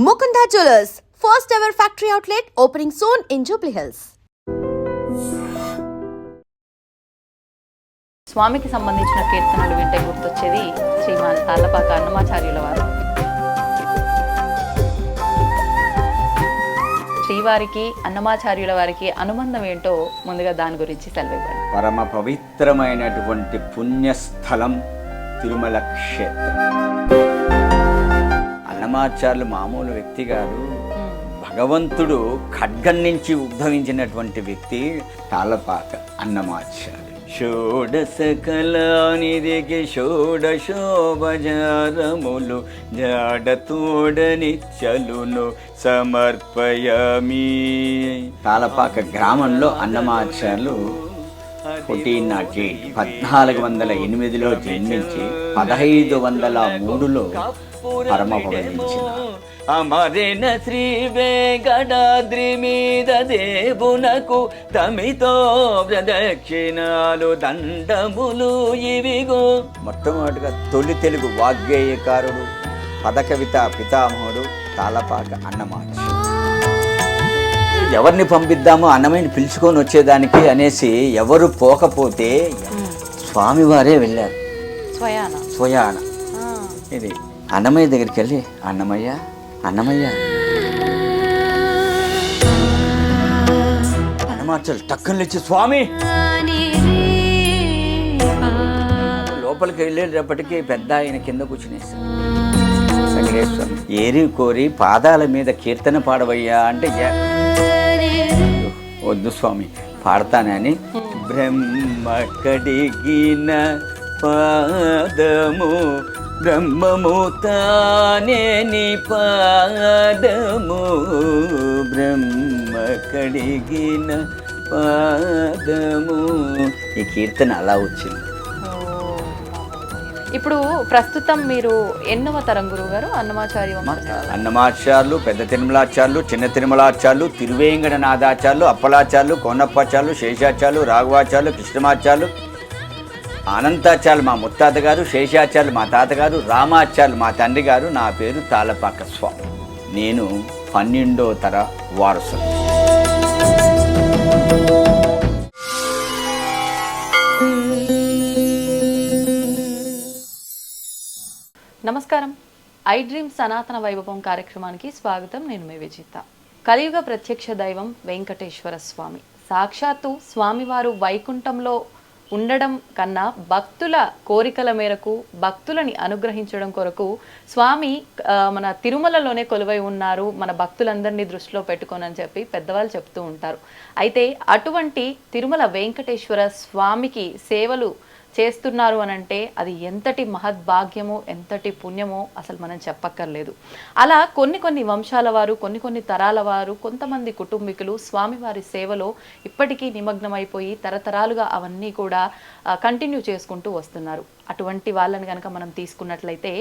Mukunda Jewelers, first ever factory outlet opening soon in Jubilee Hills. స్వామికి సంబంధించిన కీర్తనలు వింటే గుర్తొచ్చేది శ్రీమాన్ తాళ్ళపాక అన్నమాచార్యుల వారు. శ్రీవారికి అన్నమాచార్యుల వారికి అనుబంధం ఏంటో ముందుగా దాని గురించి సెలవివ్వండి. పరమ పవిత్రమైనటువంటి పుణ్యస్థలం తిరుమల క్షేత్రం. అన్నమాచార్యులు మామూలు వ్యక్తి కాదు, భగవంతుడు ఖడ్గం నుంచి ఉద్భవించినటువంటి వ్యక్తి తాళ్ళపాక అన్నమాచార్యులు. షోడశ కళానిధికి షోడశోపచారములు జాడతోడనిచ్చలును సమర్పయామి. తాళ్ళపాక గ్రామంలో అన్నమాచార్యులు 1408లో జన్మించి 1503లో పరమపదించిన అమరిన శ్రీ వెంకటాద్రి మీద దేవునకు తమితో ప్రదక్షిణాలు దండములు ఇవిగో. మొట్టమొదటిగా తొలి తెలుగు వాగ్గేయకారుడు, పదకవిత పితామహుడు తాళ్ళపాక అన్నమాచార్యులు. ఎవరిని పంపిద్దామో అన్నమయ్యని పిలుచుకొని వచ్చేదానికి అనేసి ఎవరు పోకపోతే స్వామివారే వెళ్ళారు స్వయాన. ఇది అన్నమయ్య దగ్గరికి వెళ్ళి అన్నమయ్య అన్నమాచార్యులు టక్కన లేచి స్వామి లోపలికి వెళ్ళేటప్పటికీ పెద్ద ఆయన కింద కూర్చునేసారు. వెంకటేశ్వరం ఏరి కోరి పాదాల మీద కీర్తన పాడవయ్యా అంటే వద్దు స్వామి పాడతానని బ్రహ్మ కడిగిన పాదము బ్రహ్మము తానే నీ పాదము బ్రహ్మ కడిగిన పాదము. ఈ కీర్తన అలా వచ్చింది. ఇప్పుడు ప్రస్తుతం మీరు ఎన్నవ తరం గురువు గారు? అన్నమాచార్యులు, పెద్ద తిరుమలాచార్యులు, చిన్న తిరుమలాచార్యులు, తిరువేంకటనాథాచార్యులు, అప్పలాచార్యులు, కోనప్పాచార్యులు, శేషాచార్యులు, రాఘవాచార్యులు, కృష్ణమాచార్యులు, అనంతాచార్యులు మా ముత్తాత గారు, శేషాచార్యులు మా తాతగారు, రామాచార్యులు మా తండ్రి గారు. నా పేరు తాళ్ళపాక స్వామి. నేను 12వ తర వారసులు. నమస్కారం. ఐ డ్రీమ్ సనాతన వైభవం కార్యక్రమానికి స్వాగతం. నేను మీ విజిత. కలియుగ ప్రత్యక్ష దైవం వెంకటేశ్వర స్వామి. సాక్షాత్తు స్వామివారు వైకుంఠంలో ఉండడం కన్నా భక్తుల కోరికల మేరకు భక్తులని అనుగ్రహించడం కొరకు స్వామి మన తిరుమలలోనే కొలువై ఉన్నారు, మన భక్తులందరినీ దృష్టిలో పెట్టుకోనని చెప్పి పెద్దవాళ్ళు చెప్తూ ఉంటారు. అయితే అటువంటి తిరుమల వెంకటేశ్వర స్వామికి సేవలు చేస్తున్నారు అని అంటే అది ఎంతటి మహద్భాగ్యమో ఎంతటి పుణ్యమో అసలు మనం చెప్పక్కర్లేదు. అలా కొన్ని వంశాల వారు, కొన్ని తరాల వారు, కొంతమంది కుటుంబీకులు స్వామివారి సేవలో ఇప్పటికీ నిమగ్నమైపోయి తరతరాలుగా అవన్నీ కూడా కంటిన్యూ చేసుకుంటూ వస్తున్నారు. అటువంటి వాళ్ళని కనుక మనం తీసుకున్నట్లయితే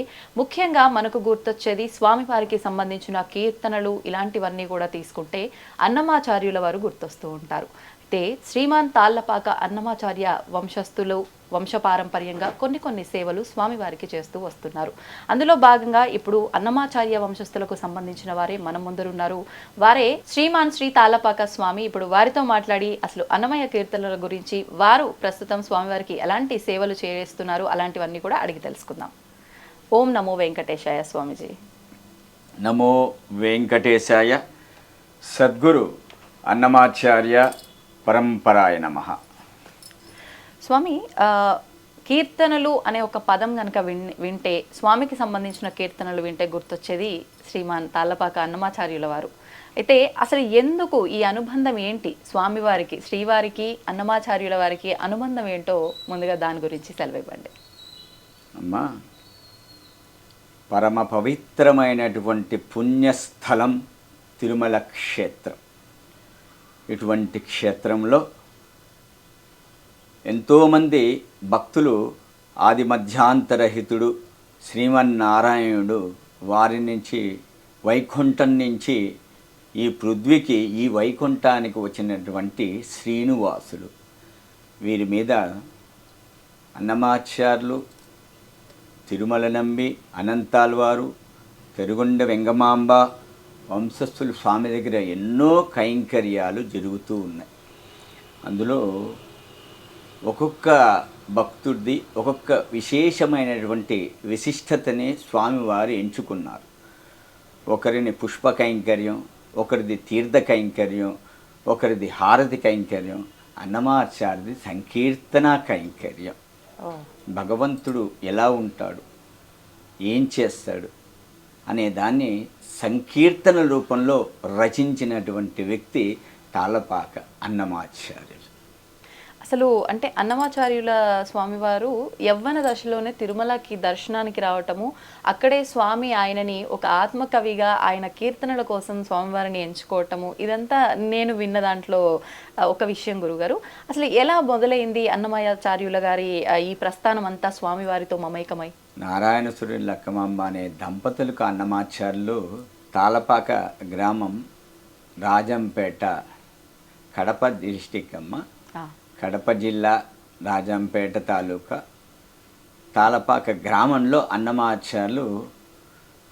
ముఖ్యంగా మనకు గుర్తొచ్చేది స్వామివారికి సంబంధించిన కీర్తనలు, ఇలాంటివన్నీ కూడా తీసుకుంటే అన్నమాచార్యుల వారు గుర్తొస్తూ ఉంటారు. అయితే శ్రీమాన్ తాళ్ళపాక అన్నమాచార్య వంశస్థులు వంశపారంపర్యంగా కొన్ని సేవలు స్వామివారికి చేస్తూ వస్తున్నారు. అందులో భాగంగా ఇప్పుడు అన్నమాచార్య వంశస్థులకు సంబంధించిన వారే మన ముందరున్నారు. వారే శ్రీమాన్ శ్రీ తాళ్ళపాక స్వామి. ఇప్పుడు వారితో మాట్లాడి అసలు అన్నమయ్య కీర్తనల గురించి, వారు ప్రస్తుతం స్వామివారికి ఎలాంటి సేవలు చేస్తున్నారు, అలాంటివన్నీ కూడా అడిగి తెలుసుకుందాం. ఓం నమో వెంకటేశాయ స్వామిజీ. నమో వెంకటేశాయ. సద్గురు అన్నమాచార్య పరంపరాయ నమః. స్వామి, కీర్తనలు అనే ఒక పదం కనుక వింటే, స్వామికి సంబంధించిన కీర్తనలు వింటే గుర్తొచ్చేది శ్రీమాన్ తాళ్ళపాక అన్నమాచార్యుల వారు. అయితే అసలు ఎందుకు ఈ అనుబంధం ఏంటి? స్వామివారికి, శ్రీవారికి, అన్నమాచార్యుల వారికి అనుబంధం ఏంటో ముందుగా దాని గురించి సెలవివ్వండి. అమ్మా, పరమ పవిత్రమైనటువంటి పుణ్యస్థలం తిరుమల క్షేత్రం. ఇటువంటి క్షేత్రంలో ఎంతోమంది భక్తులు ఆది మధ్యాంతరహితుడు శ్రీమన్నారాయణుడు వారి నుంచి వైకుంఠం నుంచి ఈ పృథ్వీకి, ఈ వైకుంఠానికి వచ్చినటువంటి శ్రీనివాసులు, వీరి మీద అన్నమాచార్యులు, తిరుమల నంబి, అనంతాల్వారు, పెరుగొండ వెంగమాంబ, వంశస్థులు స్వామి దగ్గర ఎన్నో కైంకర్యాలు జరుగుతూ ఉన్నాయి. అందులో ఒక్కొక్క భక్తుడిది ఒక్కొక్క విశేషమైనటువంటి విశిష్టతని స్వామివారు ఎంచుకున్నారు. ఒకరిని పుష్ప కైంకర్యం, ఒకరిది తీర్థ కైంకర్యం, ఒకరిది హారతి కైంకర్యం, అన్నమాచార్యది సంకీర్తన కైంకర్యం. భగవంతుడు ఎలా ఉంటాడు, ఏం చేస్తాడు అనే దాన్ని సంకీర్తన రూపంలో రచించినటువంటి వ్యక్తి తాళపాక అన్నమాచార్యులు. అసలు అంటే అన్నమాచార్యుల స్వామివారు యవ్వన దశలోనే తిరుమలకి దర్శనానికి రావటము, అక్కడే స్వామి ఆయనని ఒక ఆత్మకవిగా ఆయన కీర్తనల కోసం స్వామివారిని ఎంచుకోవటము, ఇదంతా నేను విన్న దాంట్లో ఒక విషయం గురుగారు. అసలు ఎలా మొదలైంది అన్నమాచార్యుల గారి ఈ ప్రస్థానం అంతా స్వామివారితో మమైకమై? నారాయణసురుని లక్కమాంబ అనే దంపతులకు అన్నమాచార్యులు తాళపాక గ్రామం, రాజంపేట, కడప డిస్టిక్ అమ్మ, కడప జిల్లా, రాజంపేట తాలూకా, తాళపాక గ్రామంలో అన్నమాచార్యులు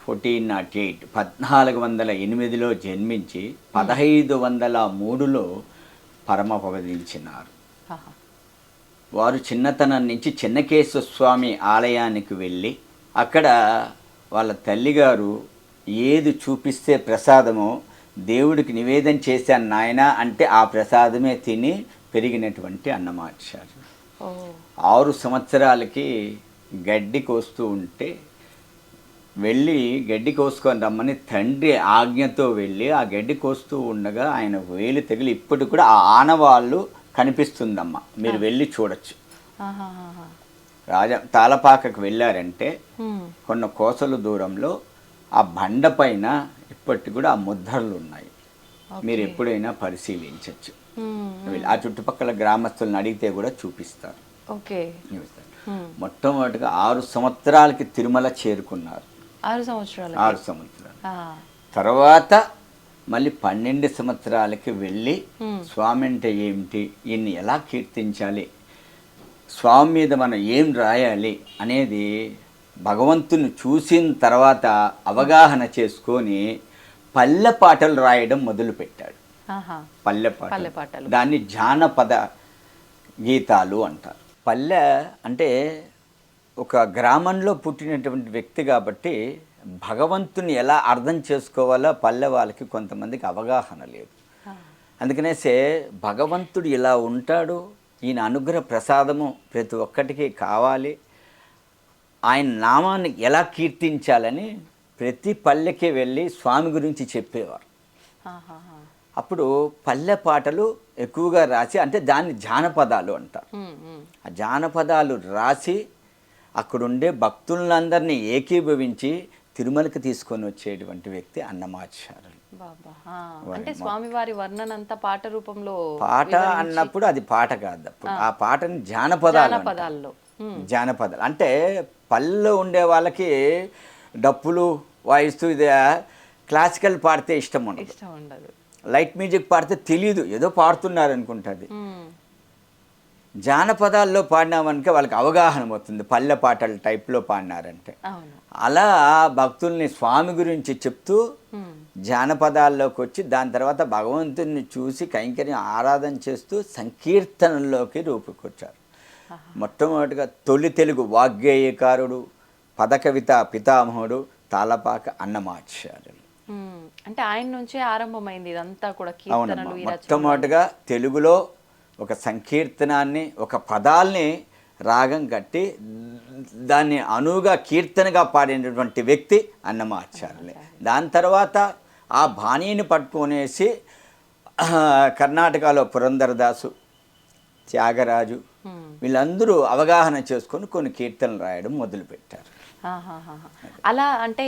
1408 1408లో జన్మించి 1503లో పరమపదించినారు. వారు చిన్నతనం నుంచి చెన్నకేశ్వర స్వామి ఆలయానికి వెళ్ళి అక్కడ వాళ్ళ తల్లిగారు ఏది చూపిస్తే ప్రసాదమో దేవుడికి నివేదన చేశాను నాయన అంటే ఆ ప్రసాదమే తిని పెరిగినటువంటి అన్నమాచార్యులు. 6 సంవత్సరాలకి గడ్డి కోస్తూ ఉంటే వెళ్ళి గడ్డి కోసుకొని రమ్మని తండ్రి ఆజ్ఞతో వెళ్ళి ఆ గడ్డి కోస్తూ ఉండగా ఆయన వేలు తగిలి ఇప్పటికి కూడా ఆ ఆనవాళ్ళు కనిపిస్తుందమ్మా, మీరు వెళ్ళి చూడొచ్చు. తాళపాకకు వెళ్ళారంటే కొన్ని కోసల దూరంలో ఆ బండ పైన ఇప్పటికి కూడా ఆ ముద్రలు ఉన్నాయి, మీరు ఎప్పుడైనా పరిశీలించవచ్చు. ఆ చుట్టుపక్కల గ్రామస్తులను అడిగితే కూడా చూపిస్తారు. మొట్టమొదటిగా 6 సంవత్సరాలకి తిరుమల చేరుకున్నారు. 6 సంవత్సరాలు తర్వాత మళ్ళీ 12 సంవత్సరాలకి వెళ్ళి స్వామి అంటే ఏమిటి, ఈయన్ని ఎలా కీర్తించాలి, స్వామి మీద మనం ఏం రాయాలి అనేది భగవంతుని చూసిన తర్వాత అవగాహన చేసుకొని పల్లె పాటలు రాయడం మొదలుపెట్టాడు. పల్లె పాటలు, దాన్ని జానపద గీతాలు అంటారు. పల్లె అంటే ఒక గ్రామంలో పుట్టినటువంటి వ్యక్తి కాబట్టి భగవంతుని ఎలా అర్థం చేసుకోవాలో పల్లె వాళ్ళకి కొంతమందికి అవగాహన లేదు. అందుకనేసే భగవంతుడు ఇలా ఉంటాడు, ఈయన అనుగ్రహ ప్రసాదము ప్రతి ఒక్కటికి కావాలి, ఆయన నామాన్ని ఎలా కీర్తించాలని ప్రతి పల్లెకి వెళ్ళి స్వామి గురించి చెప్పేవారు. అప్పుడు పల్లె పాటలు ఎక్కువగా రాసి, అంటే దాన్ని జానపదాలు అంటారు. ఆ జానపదాలు రాసి అక్కడుండే భక్తులందరినీ ఏకీభవించి తిరుమలకి తీసుకొని వచ్చేటువంటి వ్యక్తి అన్నమాచార్యులు. అంటే స్వామివారి వర్ణనంతా పాట రూపంలో, పాట అన్నప్పుడు అది పాట కాదు, ఆ పాటని జానపదాలు, జానపదాలు అంటే పల్లెలో ఉండే వాళ్ళకి డప్పులు వాయిస్తూ ఇది క్లాసికల్ పాడితే ఇష్టం ఉండదు, లైట్ మ్యూజిక్ పాడితే తెలియదు, ఏదో పాడుతున్నారు అనుకుంటుంది. జానపదాల్లో పాడినామనుక వాళ్ళకి అవగాహన అవుతుంది, పల్లె పాటల టైప్లో పాడినారంటే. అలా భక్తుల్ని స్వామి గురించి చెప్తూ జానపదాల్లోకి వచ్చి దాని తర్వాత భగవంతుని చూసి కైంకర్యం ఆరాధన చేస్తూ సంకీర్తనల్లోకి రూపుకొచ్చారు. మొట్టమొదటిగా తొలి తెలుగు వాగ్గేయకారుడు, పదకవిత పితామహుడు తాళపాక అన్నమాచార్యులు. అంటే ఆయన నుంచే ఆరంభమైంది ఇదంతా కూడా. మొట్టమొదటిగా తెలుగులో ఒక సంకీర్తనాన్ని, ఒక పదాల్ని రాగం కట్టి దాన్ని అనువుగా కీర్తనగా పాడినటువంటి వ్యక్తి అన్నమాచార్యులే. దాని తర్వాత ఆ బాణీని పట్టుకొనేసి కర్ణాటకలో పురంధరదాసు, త్యాగరాజు వీళ్ళందరూ అవగాహన చేసుకొని కొన్ని కీర్తనలు రాయడం మొదలుపెట్టారు. అలా అంటే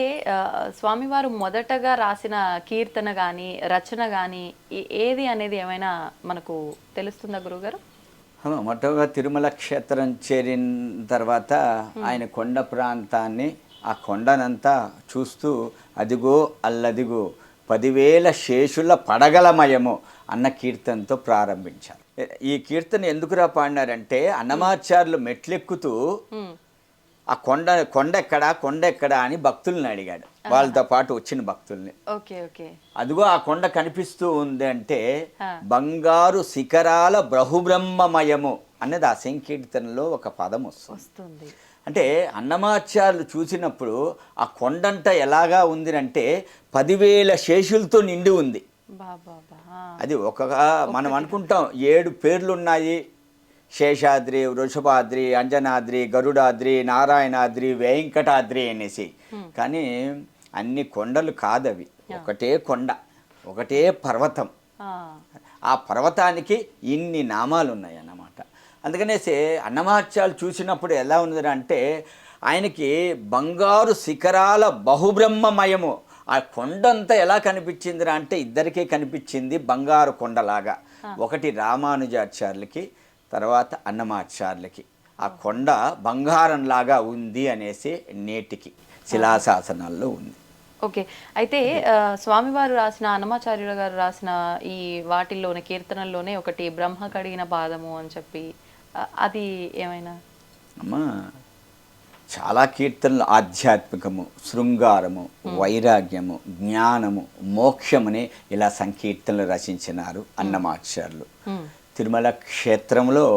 స్వామివారు మొదటగా రాసిన కీర్తన కానీ రచన కానీ ఏది అనేది ఏమైనా మనకు తెలుస్తుందా గురుగారు? మొట్టగా తిరుమల క్షేత్రం చేరిన తర్వాత ఆయన కొండ ప్రాంతాన్ని, ఆ కొండనంతా చూస్తూ అదిగో అల్లదిగో 10,000 శేషుల పడగలమయము అన్న కీర్తనతో ప్రారంభించారు. ఈ కీర్తన ఎందుకురా పాడినారంటే అన్నమాచార్యులు మెట్లెక్కుతూ ఆ కొండ ఎక్కడా అని భక్తులను అడిగాడు. వాళ్ళతో పాటు వచ్చిన భక్తుల్ని. Okay okay. అదిగో ఆ కొండ కనిపిస్తూ ఉంది అంటే బంగారు శిఖరాల బహుబ్రహ్మమయము అన్నది ఆ సంకీర్తనలో ఒక పదం వస్తుంది. అంటే అన్నమాచార్యులు చూసినప్పుడు ఆ కొండంట ఎలాగా ఉంది అంటే 10,000 శేషులతో నిండి ఉంది. అది మనం అనుకుంటాం 7 పేర్లు ఉన్నాయి, శేషాద్రి, వృషభాద్రి, అంజనాద్రి, గరుడాద్రి, నారాయణాద్రి, వెంకటాద్రి అనేసి. కానీ అన్ని కొండలు కాదవి, ఒకటే కొండ, ఒకటే పర్వతం. ఆ పర్వతానికి ఇన్ని నామాలు ఉన్నాయి అన్నమాట. అందుకనేసి అన్నమాచార్యులు చూసినప్పుడు ఎలా ఉంది అంటే ఆయనకి బంగారు శిఖరాల బహుబ్రహ్మమయము. ఆ కొండంతా ఎలా కనిపించిందిరా అంటే ఇద్దరికీ కనిపించింది బంగారు కొండలాగా. ఒకటి రామానుజాచార్యులకి, తర్వాత అన్నమాచార్యులకి ఆ కొండ బంగారంలాగా ఉంది అనేసి నేటికి శిలాశాసనాల్లో ఉంది. ఓకే. అయితే స్వామివారు రాసిన, అన్నమాచార్యుల గారు రాసిన ఈ వాటిల్లోనే కీర్తనల్లోనే ఒకటి బ్రహ్మ కడిగిన పాదము అని చెప్పి, అది ఏమైనా? అమ్మా, చాలా కీర్తనలు ఆధ్యాత్మికము, శృంగారము, వైరాగ్యము, జ్ఞానము, మోక్షముని ఇలా సంకీర్తనలు రచించినారు అన్నమాచార్యులు. తిరుమల క్షేత్రంలో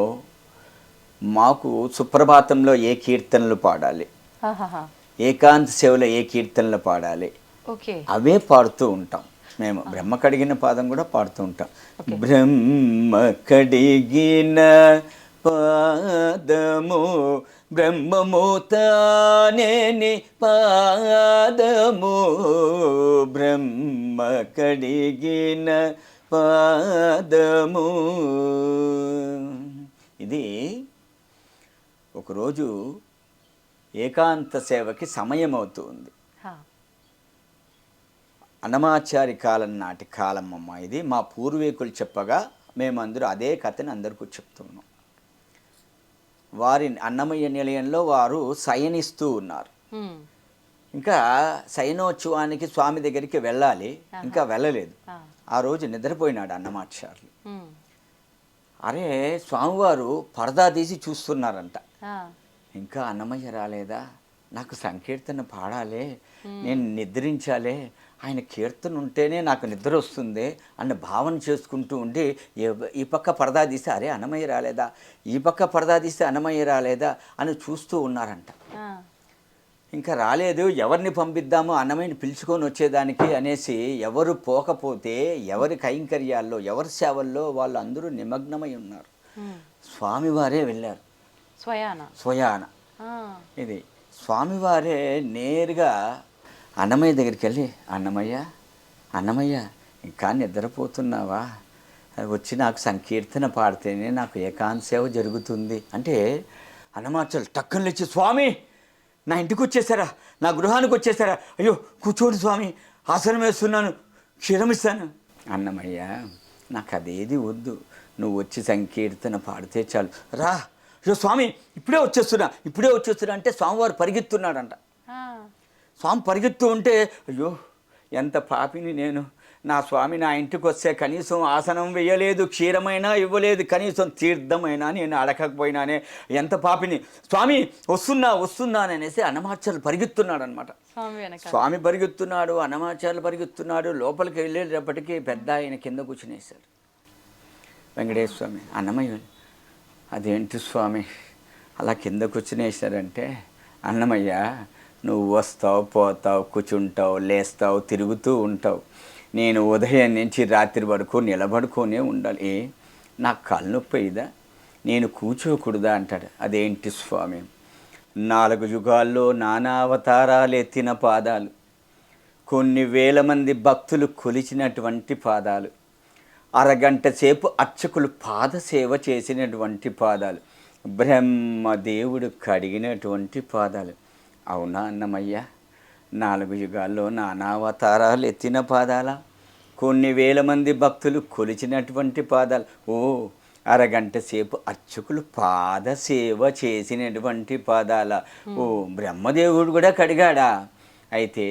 మాకు సుప్రభాతంలో ఏ కీర్తనలు పాడాలి, ఏకాంత సేవలో ఏ కీర్తనలు పాడాలి, అవే పాడుతూ ఉంటాం మేము. బ్రహ్మ కడిగిన పాదం కూడా పాడుతూ ఉంటాం. బ్రహ్మ కడిగిన పాదము బ్రహ్మము తానేని పాదము, బ్రహ్మ కడిగిన పాదము. ఇది ఒకరోజు ఏకాంత సేవకి సమయం అవుతుంది. అన్నమాచారి కాలం నాటి కాలం అమ్మ ఇది. మా పూర్వీకులు చెప్పగా మేమందరూ అదే కథని అందరికీ చెప్తున్నాం. వారి అన్నమయ్య నిలయంలో వారు శయనిస్తూ ఉన్నారు. ఇంకా శయనోత్సవానికి స్వామి దగ్గరికి వెళ్ళాలి, ఇంకా వెళ్ళలేదు. ఆ రోజు నిద్రపోయినాడు అన్నమాచార్యులు. అరే, స్వామివారు పరదా తీసి చూస్తున్నారంట. ఇంకా అన్నమయ్య రాలేదా, నాకు సంకీర్తన పాడాలి, నేను నిద్రించాలే, ఆయన కీర్తన ఉంటేనే నాకు నిద్ర వస్తుంది అన్న భావన చేసుకుంటూ ఉండి ఈ పక్క పరదా తీస్తే అరే అన్నమయ్య రాలేదా, ఈ పక్క పరదా తీస్తే అన్నమయ్య రాలేదా అని చూస్తూ ఉన్నారంట. ఇంకా రాలేదు, ఎవరిని పంపిద్దామో అన్నమయ్యని పిలుచుకొని వచ్చేదానికి అనేసి ఎవరు పోకపోతే ఎవరి కైంకర్యాల్లో ఎవరి సేవల్లో వాళ్ళు అందరూ నిమగ్నమై ఉన్నారు. స్వామివారే వెళ్ళారు స్వయాన. ఇది స్వామివారే నేరుగా అన్నమయ్య దగ్గరికి వెళ్ళి, అన్నమయ్య ఇంకా నిద్రపోతున్నావా, వచ్చి నాకు సంకీర్తన పాడితేనే నాకు ఏకాంత సేవ జరుగుతుంది అంటే అన్నమాచార్యులు టక్కన లేచి, స్వామి నా ఇంటికి వచ్చేసారా, నా గృహానికి వచ్చేసారా, అయ్యో కూర్చోండి స్వామి, ఆసనం వేస్తున్నాను, క్షీరమిస్తాను. అన్నమయ్య నాకు అదేది వద్దు, నువ్వు వచ్చి సంకీర్తన పాడితే చాలు, రా. అయ్యో స్వామి ఇప్పుడే వచ్చేస్తున్నా అంటే స్వామివారు పరిగెత్తున్నాడంట. స్వామి పరిగెత్తు ఉంటే అయ్యో ఎంత పాపిని నేను, నా స్వామి నా ఇంటికి వస్తే కనీసం ఆసనం వేయలేదు, క్షీరమైనా ఇవ్వలేదు, కనీసం తీర్థమైనా నేను అడగకపోయినానే, ఎంత పాపిని, స్వామి వస్తున్నాననేసి అన్నమాచార్యులు పరిగెత్తున్నాడు అనమాట. స్వామి పరిగెత్తున్నాడు, అన్నమాచార్యులు పరిగెత్తున్నాడు. లోపలికి వెళ్ళేటప్పటికీ పెద్ద ఆయన కింద కూర్చునేశారు. వెంకటేశ్వర స్వామి, అన్నమయ్య అదేంటి స్వామి అలా కింద కూర్చునేశారంటే, అన్నమయ్య నువ్వు వస్తావు, పోతావు, కూర్చుంటావు, లేస్తావు, తిరుగుతూ ఉంటావు, నేను ఉదయం నుంచి రాత్రి వరకు నిలబడుకొనే ఉండాలి, నాకు కాలు నొప్పి అయ్యిదా, నేను కూర్చోకూడదా అంటాడు. అదేంటి స్వామి, 4 యుగాల్లో నానా అవతారాలు ఎత్తిన పాదాలు, కొన్ని వేల మంది భక్తులు కొలిచినటువంటి పాదాలు, అరగంట సేపు అర్చకులు పాదసేవ చేసినటువంటి పాదాలు, బ్రహ్మదేవుడు కడిగినటువంటి పాదాలు. అవునా అన్నమయ్య, 4 యుగాల్లో నానావతారాలు ఎత్తిన పాదాల, కొన్ని వేల మంది భక్తులు కొలిచినటువంటి పాదాలు, ఓ అరగంట సేపు అర్చకులు పాదసేవ చేసినటువంటి పాదాల, ఓ బ్రహ్మదేవుడు కూడా కడిగాడా, అయితే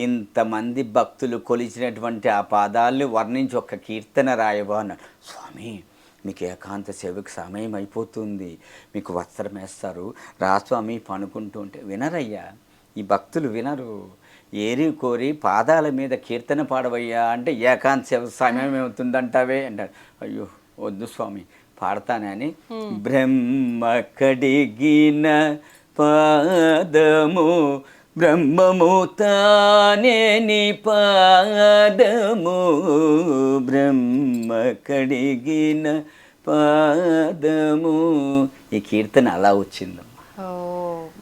ఇంతమంది భక్తులు కొలిచినటువంటి ఆ పాదాలని వర్ణించి ఒక కీర్తన రాయబా అన్నాడు. స్వామి మీకు ఏకాంత సేవకు సమయం అయిపోతుంది, మీకు వస్త్రం వేస్తారు, రా స్వామి పనుకుంటూ ఉంటే వినరయ్యా, ఈ భక్తులు వినరు, ఏరి కోరి పాదాల మీద కీర్తన పాడవయ్యా అంటే ఏకాంత సమయం ఏమవుతుందంటావే అంటారు. అయ్యో వద్దు స్వామి పాడతానని బ్రహ్మ కడిగిన పాదము బ్రహ్మము తానే నీ పాదము బ్రహ్మ కడిగిన పాదము. ఈ కీర్తన అలా వచ్చిందమ్మా. ఓ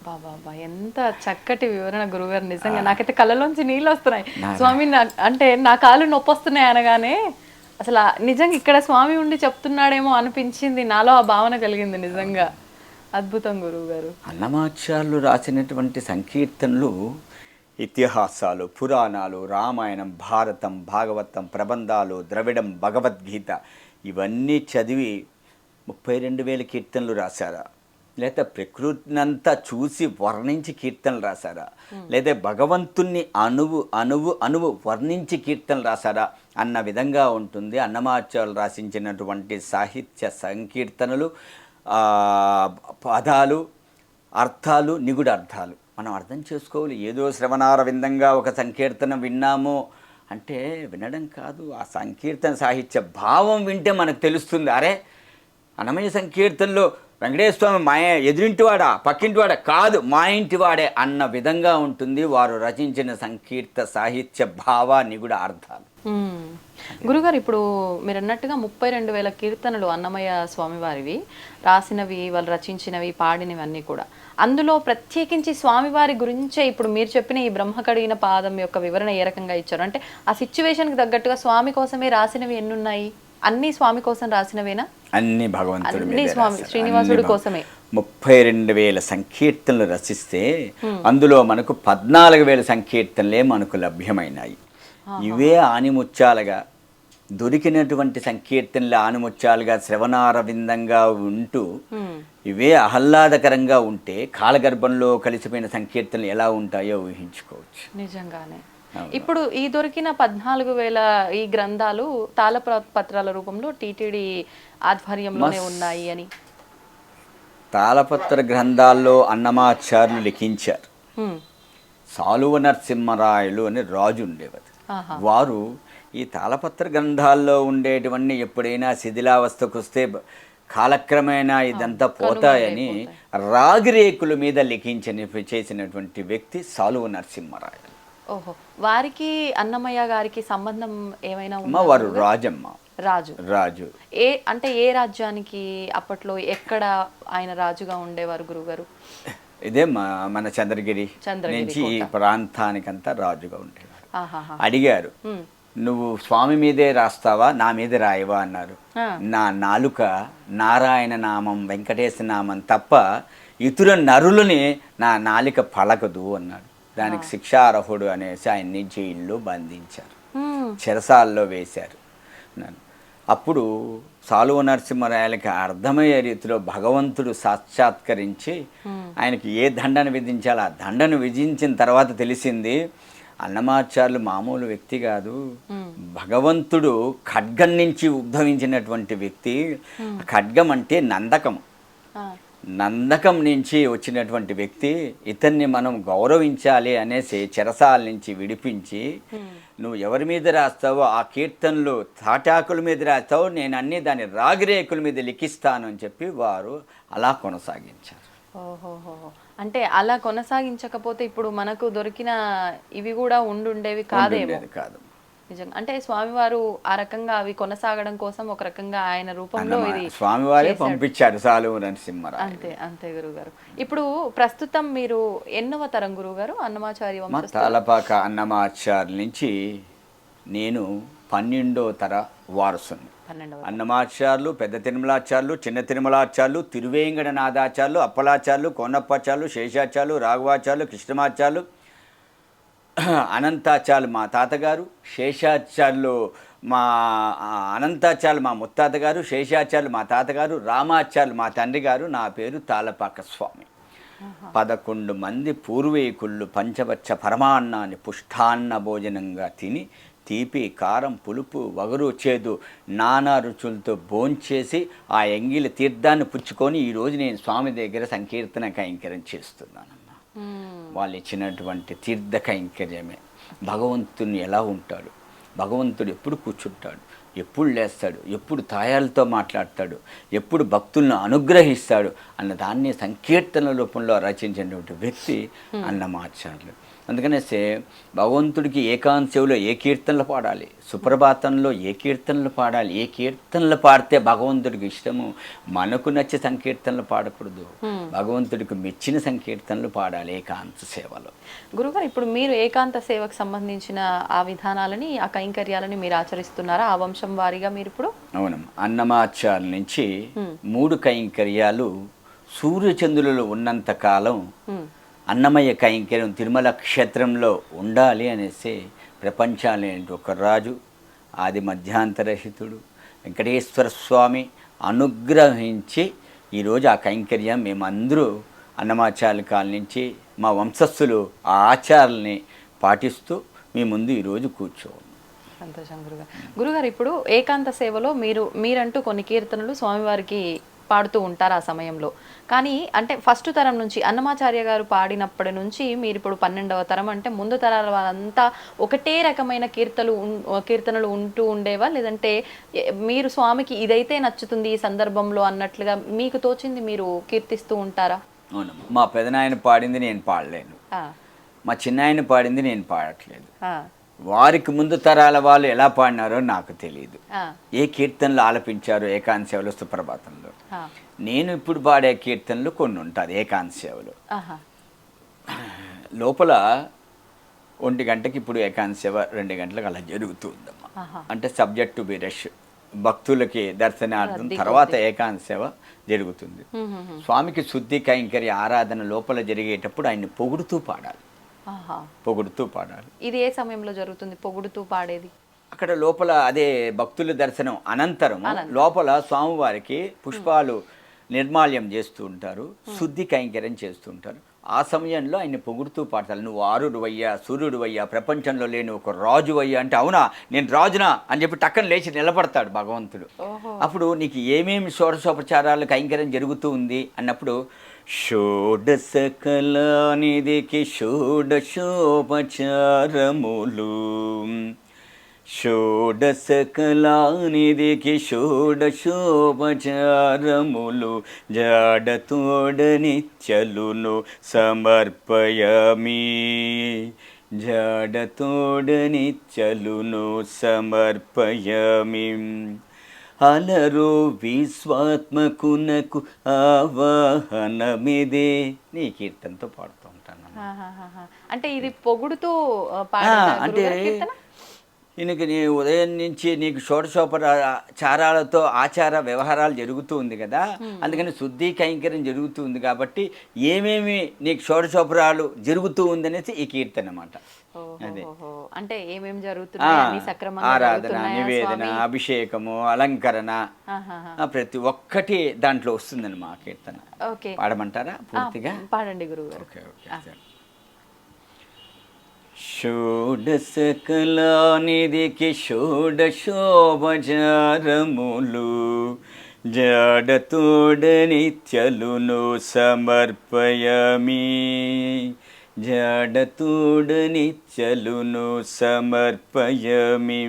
బాబా ఎంత చక్కటి వివరణ గురుగారు. నిజంగా నాకైతే కళ్ళలోంచి నీళ్ళు వస్తున్నాయి. స్వామి అంటే నా కాళ్ళు నొప్పి వస్తున్నాయి అనగానే అసలు నిజంగా ఇక్కడ స్వామి ఉండి చెప్తున్నాడేమో అనిపించింది. నాలో ఆ భావన కలిగింది. నిజంగా అద్భుతం గురువు గారు. అన్నమాచార్యులు రాసినటువంటి సంకీర్తనలు ఇతిహాసాలు, పురాణాలు, రామాయణం, భారతం, భాగవతం, ప్రబంధాలు, ద్రవిడం, భగవద్గీత ఇవన్నీ చదివి 32,000 కీర్తనలు రాశారా? లేదా ప్రకృతినంతా చూసి వర్ణించి కీర్తనలు రాశారా? లేదా భగవంతుణ్ణి అణువు వర్ణించి కీర్తనలు రాశారా అన్న విధంగా ఉంటుంది అన్నమాచార్యులు రాసించినటువంటి సాహిత్య సంకీర్తనలు. పదాలు, అర్థాలు, నిగుడ అర్థాలు మనం అర్థం చేసుకోవాలి. ఏదో శ్రవణార విందంగా ఒక సంకీర్తన విన్నామో అంటే వినడం కాదు, ఆ సంకీర్తన సాహిత్య భావం వింటే మనకు తెలుస్తుంది. అరే అన్నమయ్య సంకీర్తనలో వెంకటేశ్వర స్వామి మా ఎదురింటివాడా పక్కింటివాడా కాదు మా ఇంటివాడే అన్న విధంగా ఉంటుంది వారు రచించిన సంకీర్త సాహిత్య భావ నిగుడ అర్థాలు. గురుగారు ఇప్పుడు మీరు అన్నట్టుగా 32,000 కీర్తనలు అన్నమయ్య స్వామివారివి రాసినవి, వాళ్ళు రచించినవి, పాడినవి అన్నీ కూడా. అందులో ప్రత్యేకించి స్వామివారి గురించే ఇప్పుడు మీరు చెప్పిన ఈ బ్రహ్మ కడిగిన పాదం యొక్క వివరణ ఏ రకంగా ఇచ్చారు అంటే ఆ సిచ్యువేషన్కి తగ్గట్టుగా స్వామి కోసమే రాసినవి ఎన్నున్నాయి? అన్ని స్వామి కోసం రాసినవేనా? అన్ని భగవంతుడి అన్ని స్వామి శ్రీనివాసుడి కోసమే. 32,000 సంకీర్తనలు రచిస్తే అందులో మనకు 14,000 సంకీర్తనలే మనకు లభ్యమైనాయి. ఇవే ఆనిముత్యాలుగా దొరికినటువంటి సంకీర్తనలు ఆనిముత్యాలుగా శ్రవణారవిందంగా ఉంటూ ఇవే ఆహ్లాదకరంగా ఉంటే కాలగర్భంలో కలిసిపోయిన సంకీర్తనలు ఎలా ఉంటాయో ఊహించుకోవచ్చు. నిజంగానే. ఇప్పుడు ఈ దొరికిన 14,000 ఈ గ్రంథాలు తాళపత్రాల రూపంలో టీటీడీ ఆధ్వర్యంలోనే ఉన్నాయి అని. తాళపత్ర గ్రంథాల్లో అన్నమాచార్యులు లిఖించారు. సాలువ నరసింహరాయలు అనే రాజు ఉండేవారు. వారు ఈ తాళపత్ర గ్రంథాల్లో ఉండేటివన్నీ ఎప్పుడైనా శిథిలావస్థకు వస్తే కాలక్రమేణా ఇదంతా పోతాయని రాగిరేకుల మీద చేసినటువంటి వ్యక్తి సాలువ నరసింహరాయలు. ఓహో, వారికి అన్నమయ్య గారికి సంబంధం ఏమైనా ఉందా? వారు రాజమ్మ. రాజు అంటే ఏ రాజ్యానికి అప్పట్లో ఎక్కడ ఆయన రాజుగా ఉండేవారు గురుగారు? ఇదే మన చంద్రగిరి నుంచి ఈ ప్రాంతానికంతా రాజుగా ఉండేవారు. అడిగారు, నువ్వు స్వామి మీదే రాస్తావా నా మీద రాయవా అన్నారు. నా నాలుక నారాయణ నామం వెంకటేశ నామం తప్ప ఇతర నరులని నా నాలిక పలకదు అన్నాడు. దానికి శిక్షార్హుడు అనేసి ఆయన్ని జైల్లో బంధించారు, చెరసాల్లో వేశారు. అప్పుడు సాలువ నరసింహరాయలకి అర్థమయ్యే రీతిలో భగవంతుడు సాక్షాత్కరించి ఆయనకి ఏ దండను విధించాలో ఆ దండను విధించిన తర్వాత తెలిసింది అన్నమాచార్యులు మామూలు వ్యక్తి కాదు, భగవంతుడు ఖడ్గం నుంచి ఉద్భవించినటువంటి వ్యక్తి. ఖడ్గం అంటే నందకం నుంచి వచ్చినటువంటి వ్యక్తి. ఇతన్ని మనం గౌరవించాలి అనేసి చెరసాల నుంచి విడిపించి నువ్వు ఎవరి మీద రాస్తావో ఆ కీర్తనలు తాటాకుల మీద రాస్తావో నేను అన్ని దాని రాగిరేకుల మీద లిఖిస్తాను అని చెప్పి వారు అలా కొనసాగించారు. ఓహోహో, అంటే అలా కొనసాగించకపోతే ఇప్పుడు మనకు దొరికిన ఇవి కూడా ఉండుండేవి కాదేమో. కాదు నిజంగా. అంటే స్వామివారు ఆ రకంగా అవి కొనసాగడం కోసం ఒక రకంగా ఆయన రూపంలో ఇది స్వామివారే పంపించారు సాలువ నరసింహరాయలు. అంతే అంతే గురుగారు. ఇప్పుడు ప్రస్తుతం మీరు ఎన్నవ తరం గురుగారు అన్నమాచార్య వంశస్థులు? తాళపాక అన్నమాచార్యుల నుంచి నేను 12వ తర వారసుని. అన్నమాచార్యులు, పెద్ద తిరుమలాచార్యులు, చిన్న తిరుమలాచార్యులు, తిరువేంకటనాథాచార్యులు, అప్పలాచార్యులు, కోనప్పాచార్యులు, శేషాచార్యులు, రాఘవాచార్యులు, కృష్ణమాచార్యులు, అనంతాచార్యులు మా తాతగారు, శేషాచార్యులు మా అనంతాచార్యులు మా ముత్తాతగారు, శేషాచార్యులు మా తాతగారు, రామాచార్యులు మా తండ్రి గారు. నా పేరు తాళపాక స్వామి. 11 మంది పూర్వీకుళ్ళు పంచవచ్చ పరమాన్నాన్ని పుష్టాన్న భోజనంగా తిని తీపి, కారం, పులుపు, వగరు, చేదు నానా రుచులతో భోంచేసి ఆ ఎంగిలి తీర్థాన్ని పుచ్చుకొని ఈరోజు నేను స్వామి దగ్గర సంకీర్తన కైంకర్యం చేస్తున్నానమ్మా. వాళ్ళు ఇచ్చినటువంటి తీర్థ కైంకర్యమే. భగవంతుని ఎలా ఉంటాడు, భగవంతుడు ఎప్పుడు కూర్చుంటాడు, ఎప్పుడు లేస్తాడు, ఎప్పుడు తాయాలతో మాట్లాడతాడు, ఎప్పుడు భక్తులను అనుగ్రహిస్తాడు అన్న దాన్ని సంకీర్తన రూపంలో రచించినటువంటి వ్యక్తి అన్నమాచార్యులు. అందుకనేసే భగవంతుడికి ఏకాంశంలో ఏ కీర్తనలు పాడాలి, సుప్రభాతంలో ఏ కీర్తనలు పాడాలి, ఏ కీర్తనలు పాడితే భగవంతుడికి ఇష్టము. మనకు నచ్చే సంకీర్తనలు పాడకూడదు, భగవంతుడికి మెచ్చిన సంకీర్తనలు పాడాలి ఏకాంత సేవలో. గురుగారు, ఇప్పుడు మీరు ఏకాంత సేవకు సంబంధించిన ఆ విధానాలని, ఆ కైంకర్యాలని మీరు ఆచరిస్తున్నారా ఆ వంశం వారీగా మీరు ఇప్పుడు? అవునమ్మా. అన్నమాచార్యుల నుంచి 3 కైంకర్యాలు సూర్యచంద్రులు ఉన్నంత కాలం అన్నమయ్య కైంకర్యం తిరుమల క్షేత్రంలో ఉండాలి అనేసి ప్రపంచాలేని ఒక రాజు, ఆది మధ్యాంతరహితుడు వెంకటేశ్వర స్వామి అనుగ్రహించి ఈరోజు ఆ కైంకర్యం మేమందరూ అన్నమాచార్యుల కాల నుంచి మా వంశస్థులు ఆ ఆచారాలని పాటిస్తూ మీ ముందు ఈరోజు కూర్చోవాలి. సంతోషం గురుగారు. గురుగారు, ఇప్పుడు ఏకాంత సేవలో మీరంటూ కొన్ని కీర్తనలు స్వామివారికి పాడుతూ ఉంటారు ఆ సమయంలో. కానీ అంటే ఫస్ట్ తరం నుంచి అన్నమాచార్య గారు పాడినప్పటి నుంచి మీరు ఇప్పుడు 12వ తరం అంటే ముందు తరాల వాళ్ళంతా ఒకటే రకమైన కీర్తనలు ఉంటూ ఉండేవా, లేదంటే మీరు స్వామికి ఇదైతే నచ్చుతుంది ఈ సందర్భంలో అన్నట్లుగా మీకు తోచింది మీరు కీర్తిస్తూ ఉంటారా? అవునమ్మా. మా పెదనాయన పాడింది నేను పాడలేను, మా చిన్నాయన పాడింది నేను పాడట్లేదు. వారికి ముందు తరాల వాళ్ళు ఎలా పాడినారో నాకు తెలియదు, ఏ కీర్తనలు ఆలపించారో ఏకాంత సేవలో సుప్రభాతంలో. నేను ఇప్పుడు పాడే కీర్తనలు కొన్ని ఉంటుంది ఏకాంత సేవలో. లోపల 1 గంటకి ఇప్పుడు ఏకాంత సేవ 2 గంటలకు అలా జరుగుతుందమ్మా. అంటే సబ్జెక్ట్ టు బి రష్, భక్తులకి దర్శనార్థం తర్వాత ఏకాంత సేవ జరుగుతుంది. స్వామికి శుద్ధి కైంకర్య ఆరాధన లోపల జరిగేటప్పుడు ఆయన్ని పొగుడుతూ పాడాలి, పొగుడుతూ పాడాలి. ఇది ఏ సమయంలో జరుగుతుంది పొగుడుతూ పాడేది? అక్కడ లోపల అదే భక్తుల దర్శనం అనంతరం లోపల స్వామివారికి పుష్పాలు నిర్మాల్యం చేస్తూ ఉంటారు, శుద్ధి కైంకర్యం చేస్తూ ఉంటారు. ఆ సమయంలో ఆయన్ని పొగుడుతూ పాడతారు. నువ్వు ఆరుడువయ్యా, సూర్యుడువయ్యా, ప్రపంచంలో లేని ఒక రాజువయ్యా అంటే, అవునా నేను రాజునా అని చెప్పి టక్కన లేచి నిలబడతాడు భగవంతుడు. అప్పుడు నీకు ఏమేమి షోడశోపచారాలు కైంకర్యం జరుగుతూ ఉంది అన్నప్పుడు, షోడశకలానిధికి షోడశోపచారములు, షోడశకలానిధికి షోడశోపచారములు, జాడతోడనిత్యలును సమర్పయామి, జాడతోడనిత్యలును సమర్పయామి. అలరో విశ్వాత్మకునకు ఆవాహనమిదే. నీ కీర్తనతో పాడుతూ ఉంటాను. అంటే ఇది పొగుడుతూ అంటే ఈయనకి నీ ఉదయం నుంచి నీకు షోడశోపచారాలతో ఆచార వ్యవహారాలు జరుగుతూ ఉంది కదా, అందుకని శుద్ధి కైంకర్యం జరుగుతూ ఉంది కాబట్టి ఏమేమి నీకు షోడశోపరాలు జరుగుతూ ఉందనేసి ఈ కీర్తన అన్నమాట. అదే అంటే ఏమేమి జరుగుతున్నాయి, ఆరాధన, నివేదన, అభిషేకము, అలంకరణ ప్రతి ఒక్కటి దాంట్లో వస్తుందని మా కీర్తన. పాడమంటారా పూర్తిగా? పాడండి గురువు. Okay okay. షోడశకలానిధికి షోడశోపచారములు, జాడతోడనిత్యలును సమర్పయామి, జాడతోడనిత్యలును సమర్పయామి.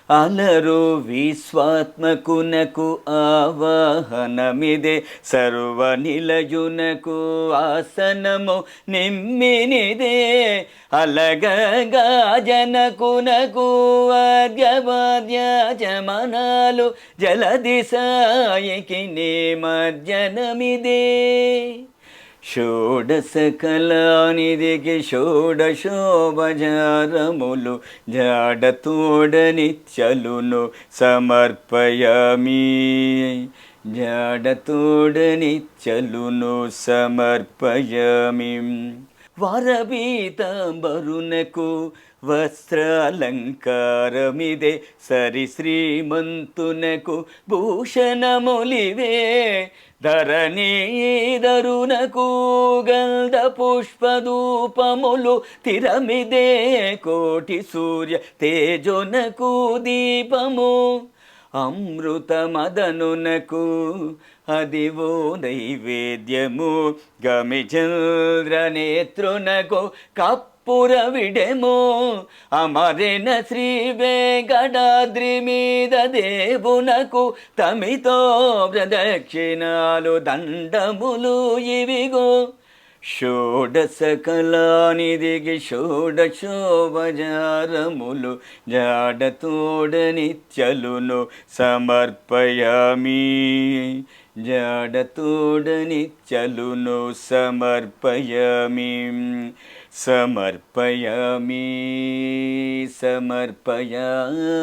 అలరు విశ్వాత్మకునకు ఆవాహనమిదే, సర్వనిలయునకు ఆసనము నిమ్మినిదే, అలగగా జనకునకు అర్ఘ్యపాద్యాచమనాలు, జలదిశాయికి నిమజ్జనమిదే. షోడశకలానిధికి షోడశోపచారములు, జాడతోడనిత్యలును సమర్పయామి, జాడతోడనిత్యలును సమర్పయామి. వరపీతాంబరునకు వస్త్రాలంకారమిదే, సరి శ్రీమంతునకు భూషణములివే, ధరణీధరునకు గంధ పుష్పధూపములు తిరమిదే, కోటి సూర్య తేజోనకు దీపము, అమృతమదనునకు అదివో నైవేద్యము గమిచంద్రనేత్రునకు కప్పురవిడెమో అమరిన శ్రీ వెంకటాద్రి మీద దేవునకు తమితో ప్రదక్షిణాలు దండములు ఇవిగో షోడశ కళానిధికి షోడశోపచారములు జాడతోడ నిత్యలును సమర్పయామి జాడతోడ నిత్యలును సమర్పయామి సమర్పయామి సమర్పయామి.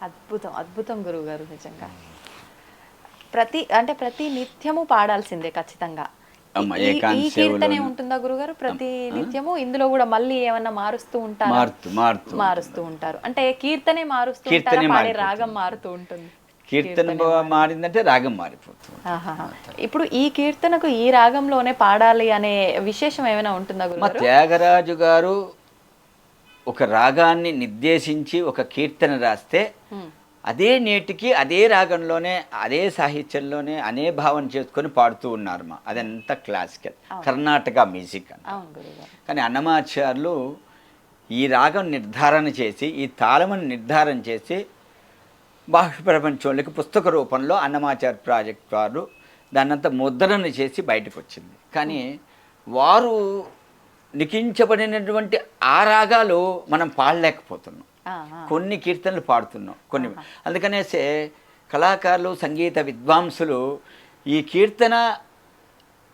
అద్భుతం అద్భుతం గురువుగారు. నిజంగా ప్రతి నిత్యము పాడాల్సిందే ఖచ్చితంగా. ఈ కీర్తనే ఉంటుందా గురుగారు ప్రతి నిత్యము? ఇందులో కూడా మళ్ళీ ఏమన్నా మారుస్తూ ఉంటారు? మారుస్తూ ఉంటారు అంటే కీర్తనే మారుస్తూ ఉంటారా? పాడే రాగం మారుతూ ఉంటుంది? కీర్తన మారిందంటే రాగం మారిపోతుంది. ఇప్పుడు ఈ కీర్తనకు ఈ రాగంలోనే పాడాలి అనే విశేషం ఏమైనా ఉంటుందా గురుగారు? త్యాగరాజు గారు ఒక రాగాన్ని నిర్దేశించి ఒక కీర్తన రాస్తే అదే నేటికి అదే రాగంలోనే అదే సాహిత్యంలోనే అనే భావన చేసుకొని పాడుతూ ఉన్నారు. అదంతా క్లాసికల్ కర్ణాటక మ్యూజిక్ అని. కానీ అన్నమాచార్యులు ఈ రాగం నిర్ధారణ చేసి ఈ తాళమును నిర్ధారణ చేసి బాహ్య ప్రపంచంలోకి పుస్తక రూపంలో అన్నమాచార్య ప్రాజెక్ట్ వారు దాన్నంతా ముద్రణ చేసి బయటకు వచ్చింది. కానీ వారు లిఖించబడినటువంటి ఆ రాగాలు మనం పాడలేకపోతున్నాం. కొన్ని కీర్తనలు పాడుతున్నాం కొన్ని. అందుకనేసే కళాకారులు సంగీత విద్వాంసులు ఈ కీర్తన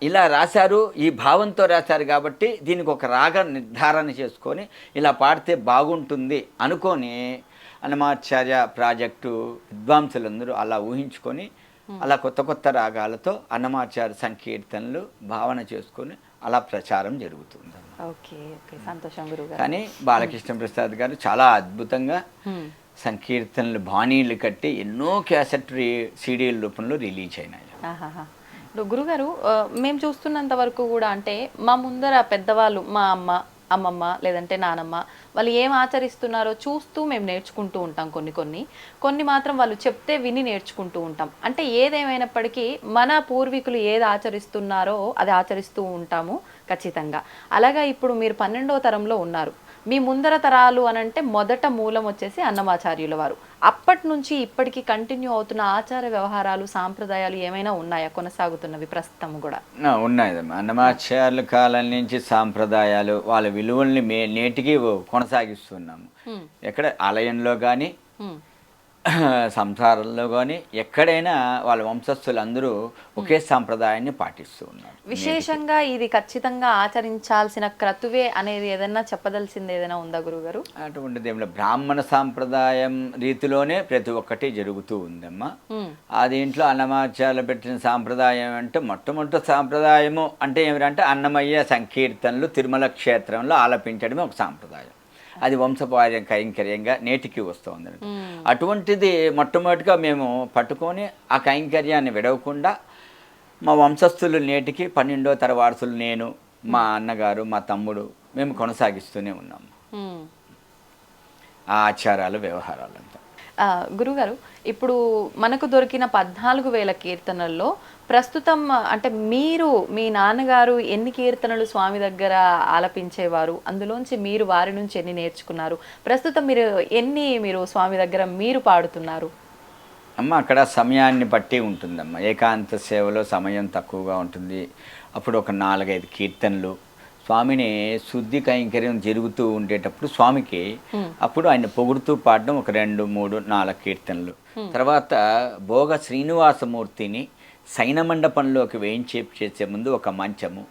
ఇలా రాశారు, ఈ భావంతో రాశారు కాబట్టి దీనికి ఒక రాగ నిర్ధారణ చేసుకొని ఇలా పాడితే బాగుంటుంది అనుకొని అన్నమాచార్య ప్రాజెక్టు విద్వాంసులందరూ అలా ఊహించుకొని అలా కొత్త కొత్త రాగాలతో అన్నమాచార్య సంకీర్తనలు భావన చేసుకొని అలా ప్రచారం జరుగుతుంది. సంతోషం గురుగారు. కానీ బాలకృష్ణ ప్రసాద్ గారు చాలా అద్భుతంగా సంకీర్తనలు బాణీలు కట్టి ఎన్నో క్యాసెట్ సీడీల రూపంలో రిలీజ్ అయినాయి. గురుగారు మేము చూస్తున్నంత వరకు కూడా అంటే మా ముందర పెద్దవాళ్ళు మా అమ్మమ్మ లేదంటే నానమ్మ వాళ్ళు ఏం ఆచరిస్తున్నారో చూస్తూ మేము నేర్చుకుంటూ ఉంటాం. కొన్ని మాత్రం వాళ్ళు చెప్తే విని నేర్చుకుంటూ ఉంటాం. అంటే ఏదేమైనప్పటికీ మన పూర్వీకులు ఏది ఆచరిస్తున్నారో అది ఆచరిస్తూ ఉంటాము ఖచ్చితంగా. అలాగా ఇప్పుడు మీరు 12వ తరంలో ఉన్నారు. మీ ముందర తరాలు అనంటే మొదట మూలం వచ్చేసి అన్నమాచార్యుల వారు. అప్పటి నుంచి ఇప్పటికీ కంటిన్యూ అవుతున్న ఆచార వ్యవహారాలు సాంప్రదాయాలు ఏమైనా ఉన్నాయా కొనసాగుతున్నవి ప్రస్తుతం కూడా? ఉన్నాయి. అన్నమాచార్యుల కాలం నుంచి సాంప్రదాయాలు వాళ్ళ విలువల్ని నేటికి కొనసాగిస్తున్నాము. ఎక్కడ ఆలయంలో కానీ సంసారంలో కానీ ఎక్కడైనా వాళ్ళ వంశస్థులు అందరూ ఒకే సాంప్రదాయాన్ని పాటిస్తూ ఉన్నారు. విశేషంగా ఇది ఖచ్చితంగా ఆచరించాల్సిన క్రతువే అనేది ఏదైనా చెప్పదలసింది ఏదైనా ఉందా గురుగారు? అటువంటిది ఏమిటో బ్రాహ్మణ సాంప్రదాయం రీతిలోనే ప్రతి ఒక్కటి జరుగుతూ ఉందమ్మా. ఆ దీంట్లో అన్నమాచార్యులు పెట్టిన సాంప్రదాయం అంటే మొట్టమొదటి సాంప్రదాయము అంటే ఏమిటంటే అన్నమయ్య సంకీర్తనలు తిరుమల క్షేత్రంలో ఆలపించడమే ఒక సాంప్రదాయం. అది వంశపార్య కైంకర్యంగా నేటికి వస్తుంది. అటువంటిది మొట్టమొదటిగా మేము పట్టుకొని ఆ కైంకర్యాన్ని విడవకుండా మా వంశస్థులు నేటికి 12వ తరం వారసులు నేను, మా అన్నగారు, మా తమ్ముడు మేము కొనసాగిస్తూనే ఉన్నాము ఆ ఆచారాలు వ్యవహారాలంతా. గురుగారు ఇప్పుడు మనకు దొరికిన 14,000 కీర్తనల్లో ప్రస్తుతం అంటే మీ నాన్నగారు ఎన్ని కీర్తనలు స్వామి దగ్గర ఆలపించేవారు? అందులోంచి మీరు వారి నుంచి ఎన్ని నేర్చుకున్నారు? ప్రస్తుతం మీరు స్వామి దగ్గర మీరు పాడుతున్నారు? అమ్మ అక్కడ సమయాన్ని బట్టి ఉంటుందమ్మా. ఏకాంత సేవలో సమయం తక్కువగా ఉంటుంది. అప్పుడు ఒక 4-5 కీర్తనలు స్వామిని శుద్ధి కైంకర్యం జరుగుతూ ఉండేటప్పుడు స్వామికి అప్పుడు ఆయన పొగుడుతూ పాడడం ఒక 2, 3, 4 కీర్తనలు. తర్వాత భోగ శ్రీనివాసమూర్తిని శయన మండపంలోకి చేసే ముందు ఒక మంచము,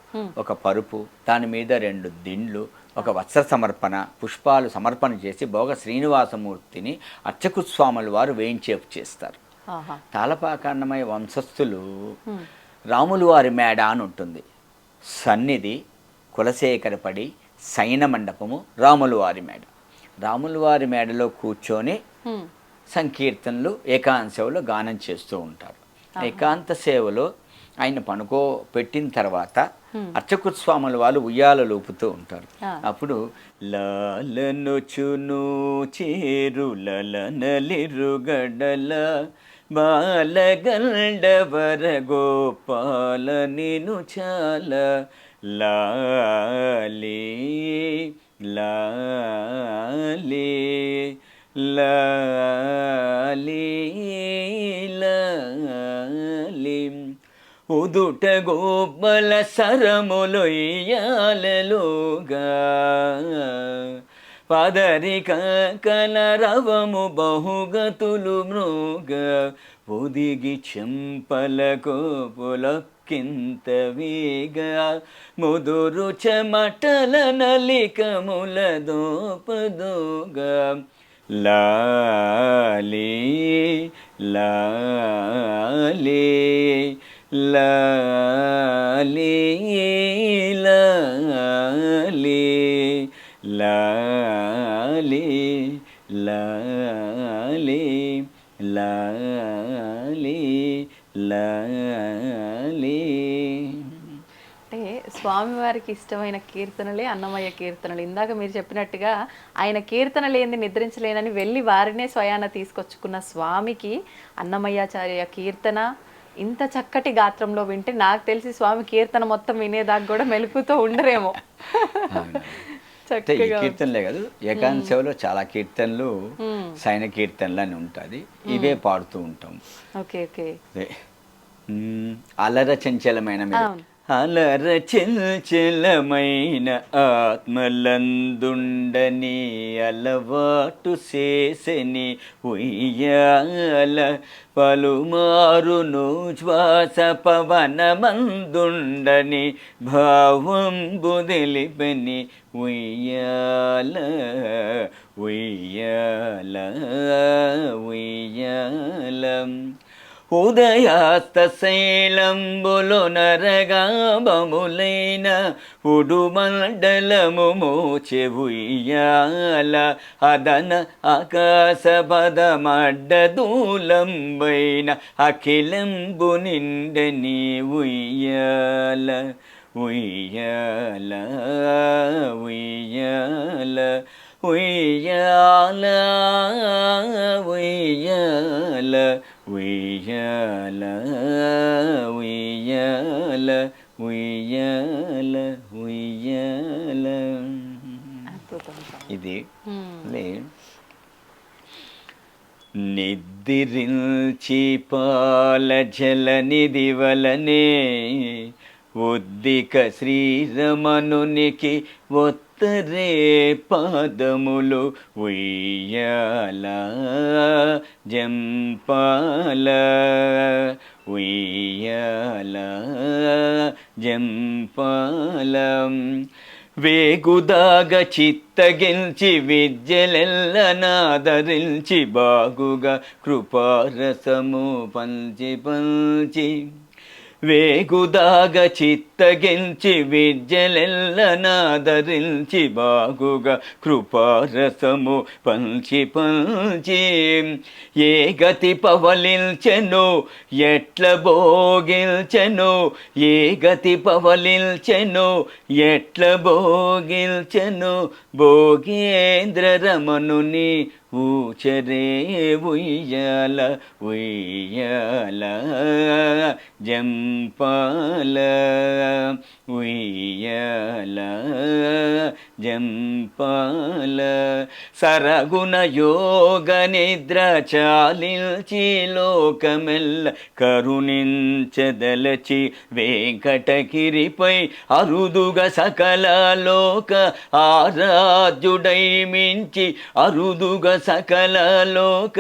ఒక పరుపు, దాని మీద 2 దిండ్లు, ఒక వత్స సమర్పణ, పుష్పాలు సమర్పణ చేసి భోగ శ్రీనివాసమూర్తిని అర్చకు స్వాముల వారు వేయించేపు చేస్తారు. తాళపాక అన్నమయ్య వంశస్థులు రాముల వారి మేడ అని ఉంటుంది. సన్నిధి, కులశేఖరపడి, శయన మండపము, రాముల వారి మేడ. రాముల వారి మేడలో కూర్చొని సంకీర్తనలు ఏకాంత సేవలో గానం చేస్తూ ఉంటారు. ఏకాంత సేవలో ఆయన పెట్టిన తర్వాత అర్చకుడు స్వాముల వాళ్ళు ఉయ్యాల లోపుతూ ఉంటారు. అప్పుడు లాలనొచును చేరులనలిరుగడల బాలగండవర గోపాల నిను చాల లాలే లాలే లాలే లాలే ఉదుట గోపల సరములొయ్యాలలోగా పదరిక కలరవము బహుగతులు మృగ ఒదిగి చెంపల కోపులకింత వేగ ముదురు చెమటల నలికముల దోపదోగా లాలే లాలే లాలే లాలే లాలే లాలే లాలే లాలే. అంటే స్వామివారికి ఇష్టమైన కీర్తనలే అన్నమయ్య కీర్తనలు. ఇందాక మీరు చెప్పినట్టుగా ఆయన కీర్తన లేని నిద్రించలేనని వెళ్ళి వారినే స్వయాన తీసుకొచ్చుకున్న స్వామికి అన్నమయ్యాచార్య కీర్తన ఇంత చక్కటి గాత్రంలో వింటే నాకు తెలిసి స్వామి కీర్తన మొత్తం వినేదాకా కూడా మెలుకుతో ఉండరేమో. ఈ కీర్తనలే కాదు, ఏకాంశంలో చాలా కీర్తనలు సైన కీర్తనలు అని ఉంటుంది, ఇవే పాడుతూ ఉంటాం. Okay okay. అలర చంచలమైన అలర చంచలమైన ఆత్మలందుండని అలవాటు చేసని ఉయ్యాల పలుమారును శ్వాస పవనమందుండని భావంబు తెలిపని ఉయ్యాల ఉయ్యాల ఉయ్యాల ఉదయాస్త శైలంబులు నరగాబములైన ఉడుమండలము మోచె ఉయ్యాల అదన ఆకాశ పదమడ్డదూలంబైన అఖిలంబు నిండని ఉయ్యాల ఉయ్యాల ఉయ్యాల ఉయ్యాల ఉయ్యాల ఉయ్యాల ఉయ్యాల ఉయ్యాల ఉయ్యాల. ఇది నిద్రించి పాల జల నిధి వలనే ఉద్దిక శ్రీరమణునికి ఒత్తరే పాదములు ఉయ్యాల జంపాల ఉయ్యాల జంపాల వేగుదాగ చిత్తగించి విద్యలెల్ల నాదరించి బాగుగా కృపారసము పంచి పంచి వేగుదాగ చిత్తగించి విద్యలెల్ల నాదరించి బాగుగా కృపారసము పంచి పంచి ఏ గతి పవలించెను ఎట్ల భోగిల్చెను ఏ గతి పవలించెను ఎట్ల భోగిల్చెను భోగేంద్ర రమణుని ఊచరే ఉయ్యాల ఉయ్యాల జంపాల ఉయ్యాల జంపాల సరగుణ యోగ నిద్ర చాలిల్చి లోకమెల్ల కరుణించదలచి వెంకటగిరిపై అరుదుగా సకల లోక ఆరాధ్యుడై మించి అరుదుగా సకల లోక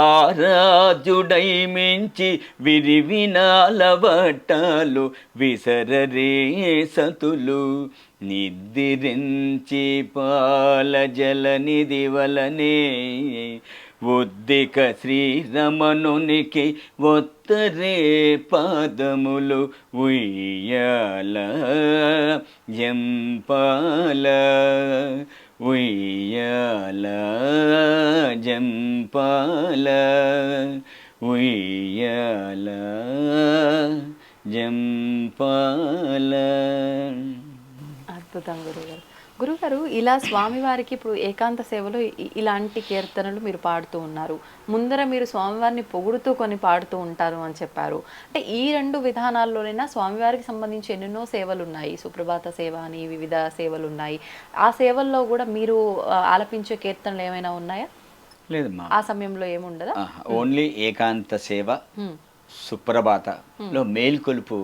ఆరాధ్యుడై మించి విరివినాల వట్టాలు విసరరే సతులు నిద్రించి పాల జల నిధి వలనే ఉద్దిక శ్రీరమణునికి ఒత్తరే పాదములు ఉయ్యాల జంపాల ఉయ్యాల జంపాల ఉయ్యాల జంపాల. అద్భుతం గురుగారు. గురుగారు, ఇలా స్వామివారికి ఇప్పుడు ఏకాంత సేవలో ఇలాంటి కీర్తనలు మీరు పాడుతూ ఉన్నారు. ముందర మీరు స్వామివారిని పొగుడుతూ కొన్ని పాడుతూ ఉంటారు అని చెప్పారు. అంటే ఈ రెండు విధానాల్లోనైనా స్వామివారికి సంబంధించి ఎన్నెన్నో సేవలు ఉన్నాయి. సుప్రభాత సేవ అని వివిధ సేవలు ఉన్నాయి. ఆ సేవల్లో కూడా మీరు ఆలపించే కీర్తనలు ఏమైనా ఉన్నాయా? లేదమ్మా, ఆ సమయంలో ఏముండదా? ఓన్లీ ఏకాంత సేవ, సుప్రభాతలో మేల్కొలుపు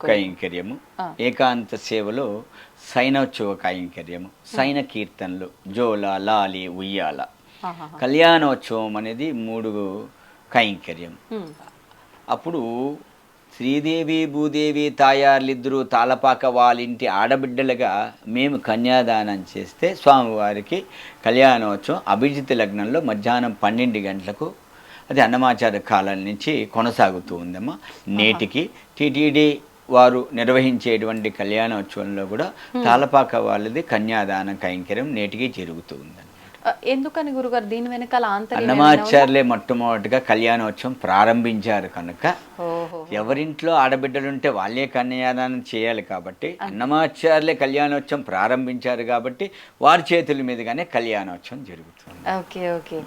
కైంకర్యము, ఏకాంత సేవలో సైనోత్సవ కైంకర్యము, సైన కీర్తనలు, జోల, లాలి, ఉయ్యాల. కళ్యాణోత్సవం అనేది 3 కైంకర్యం. అప్పుడు శ్రీదేవి భూదేవి తాయార్లిద్దరూ తాళపాక వాళ్ళింటి ఆడబిడ్డలుగా మేము కన్యాదానం చేస్తే స్వామివారికి కళ్యాణోత్సవం అభిజిత్ లగ్నంలో మధ్యాహ్నం 12 గంటలకు, అది అన్నమాచార్య కాలం నుంచి కొనసాగుతూ ఉందమ్మా. నేటికి టీటీడీ వారు నిర్వహించేటువంటి కళ్యాణోత్సవంలో కూడా తాళపాక వాళ్ళది కన్యాదాన కైంకర్యం నేటికి జరుగుతూ ఉందన్నమాట. ఎందుకని గురుగారు, దీని వెనకాల అన్నమాచార్యులే మొట్టమొదటిగా కళ్యాణోత్సవం ప్రారంభించారు కనుక ఎవరింట్లో ఆడబిడ్డలుంటే వాళ్ళే కన్యాదానం చేయాలి కాబట్టి అన్నమాచార్యులే కళ్యాణోత్సవం ప్రారంభించారు కాబట్టి వారి చేతుల మీదుగానే కళ్యాణోత్సవం జరుగుతుంది. ఓకే ఓకే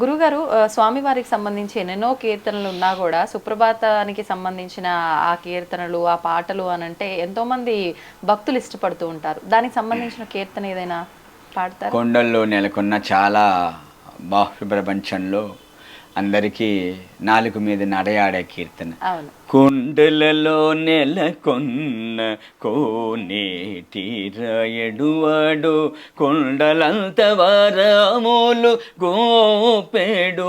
గురుగారు, స్వామివారికి సంబంధించి ఎన్నెన్నో కీర్తనలు ఉన్నా కూడా సుప్రభాతానికి సంబంధించిన ఆ కీర్తనలు, ఆ పాటలు అని అంటే ఎంతో మంది భక్తులు ఇష్టపడుతూ ఉంటారు. దానికి సంబంధించిన కీర్తన ఏదైనా పాడతారు? కొండల్లో నెలకొన్న చాలా బాహ్య ప్రపంచంలో అందరికీ నాలుగు మీద నడయాడే కీర్తన. కొండలలో నెలకొన్న కోనేటి రాయడువాడు, కొండలంత వారములు గోపెడువాడు.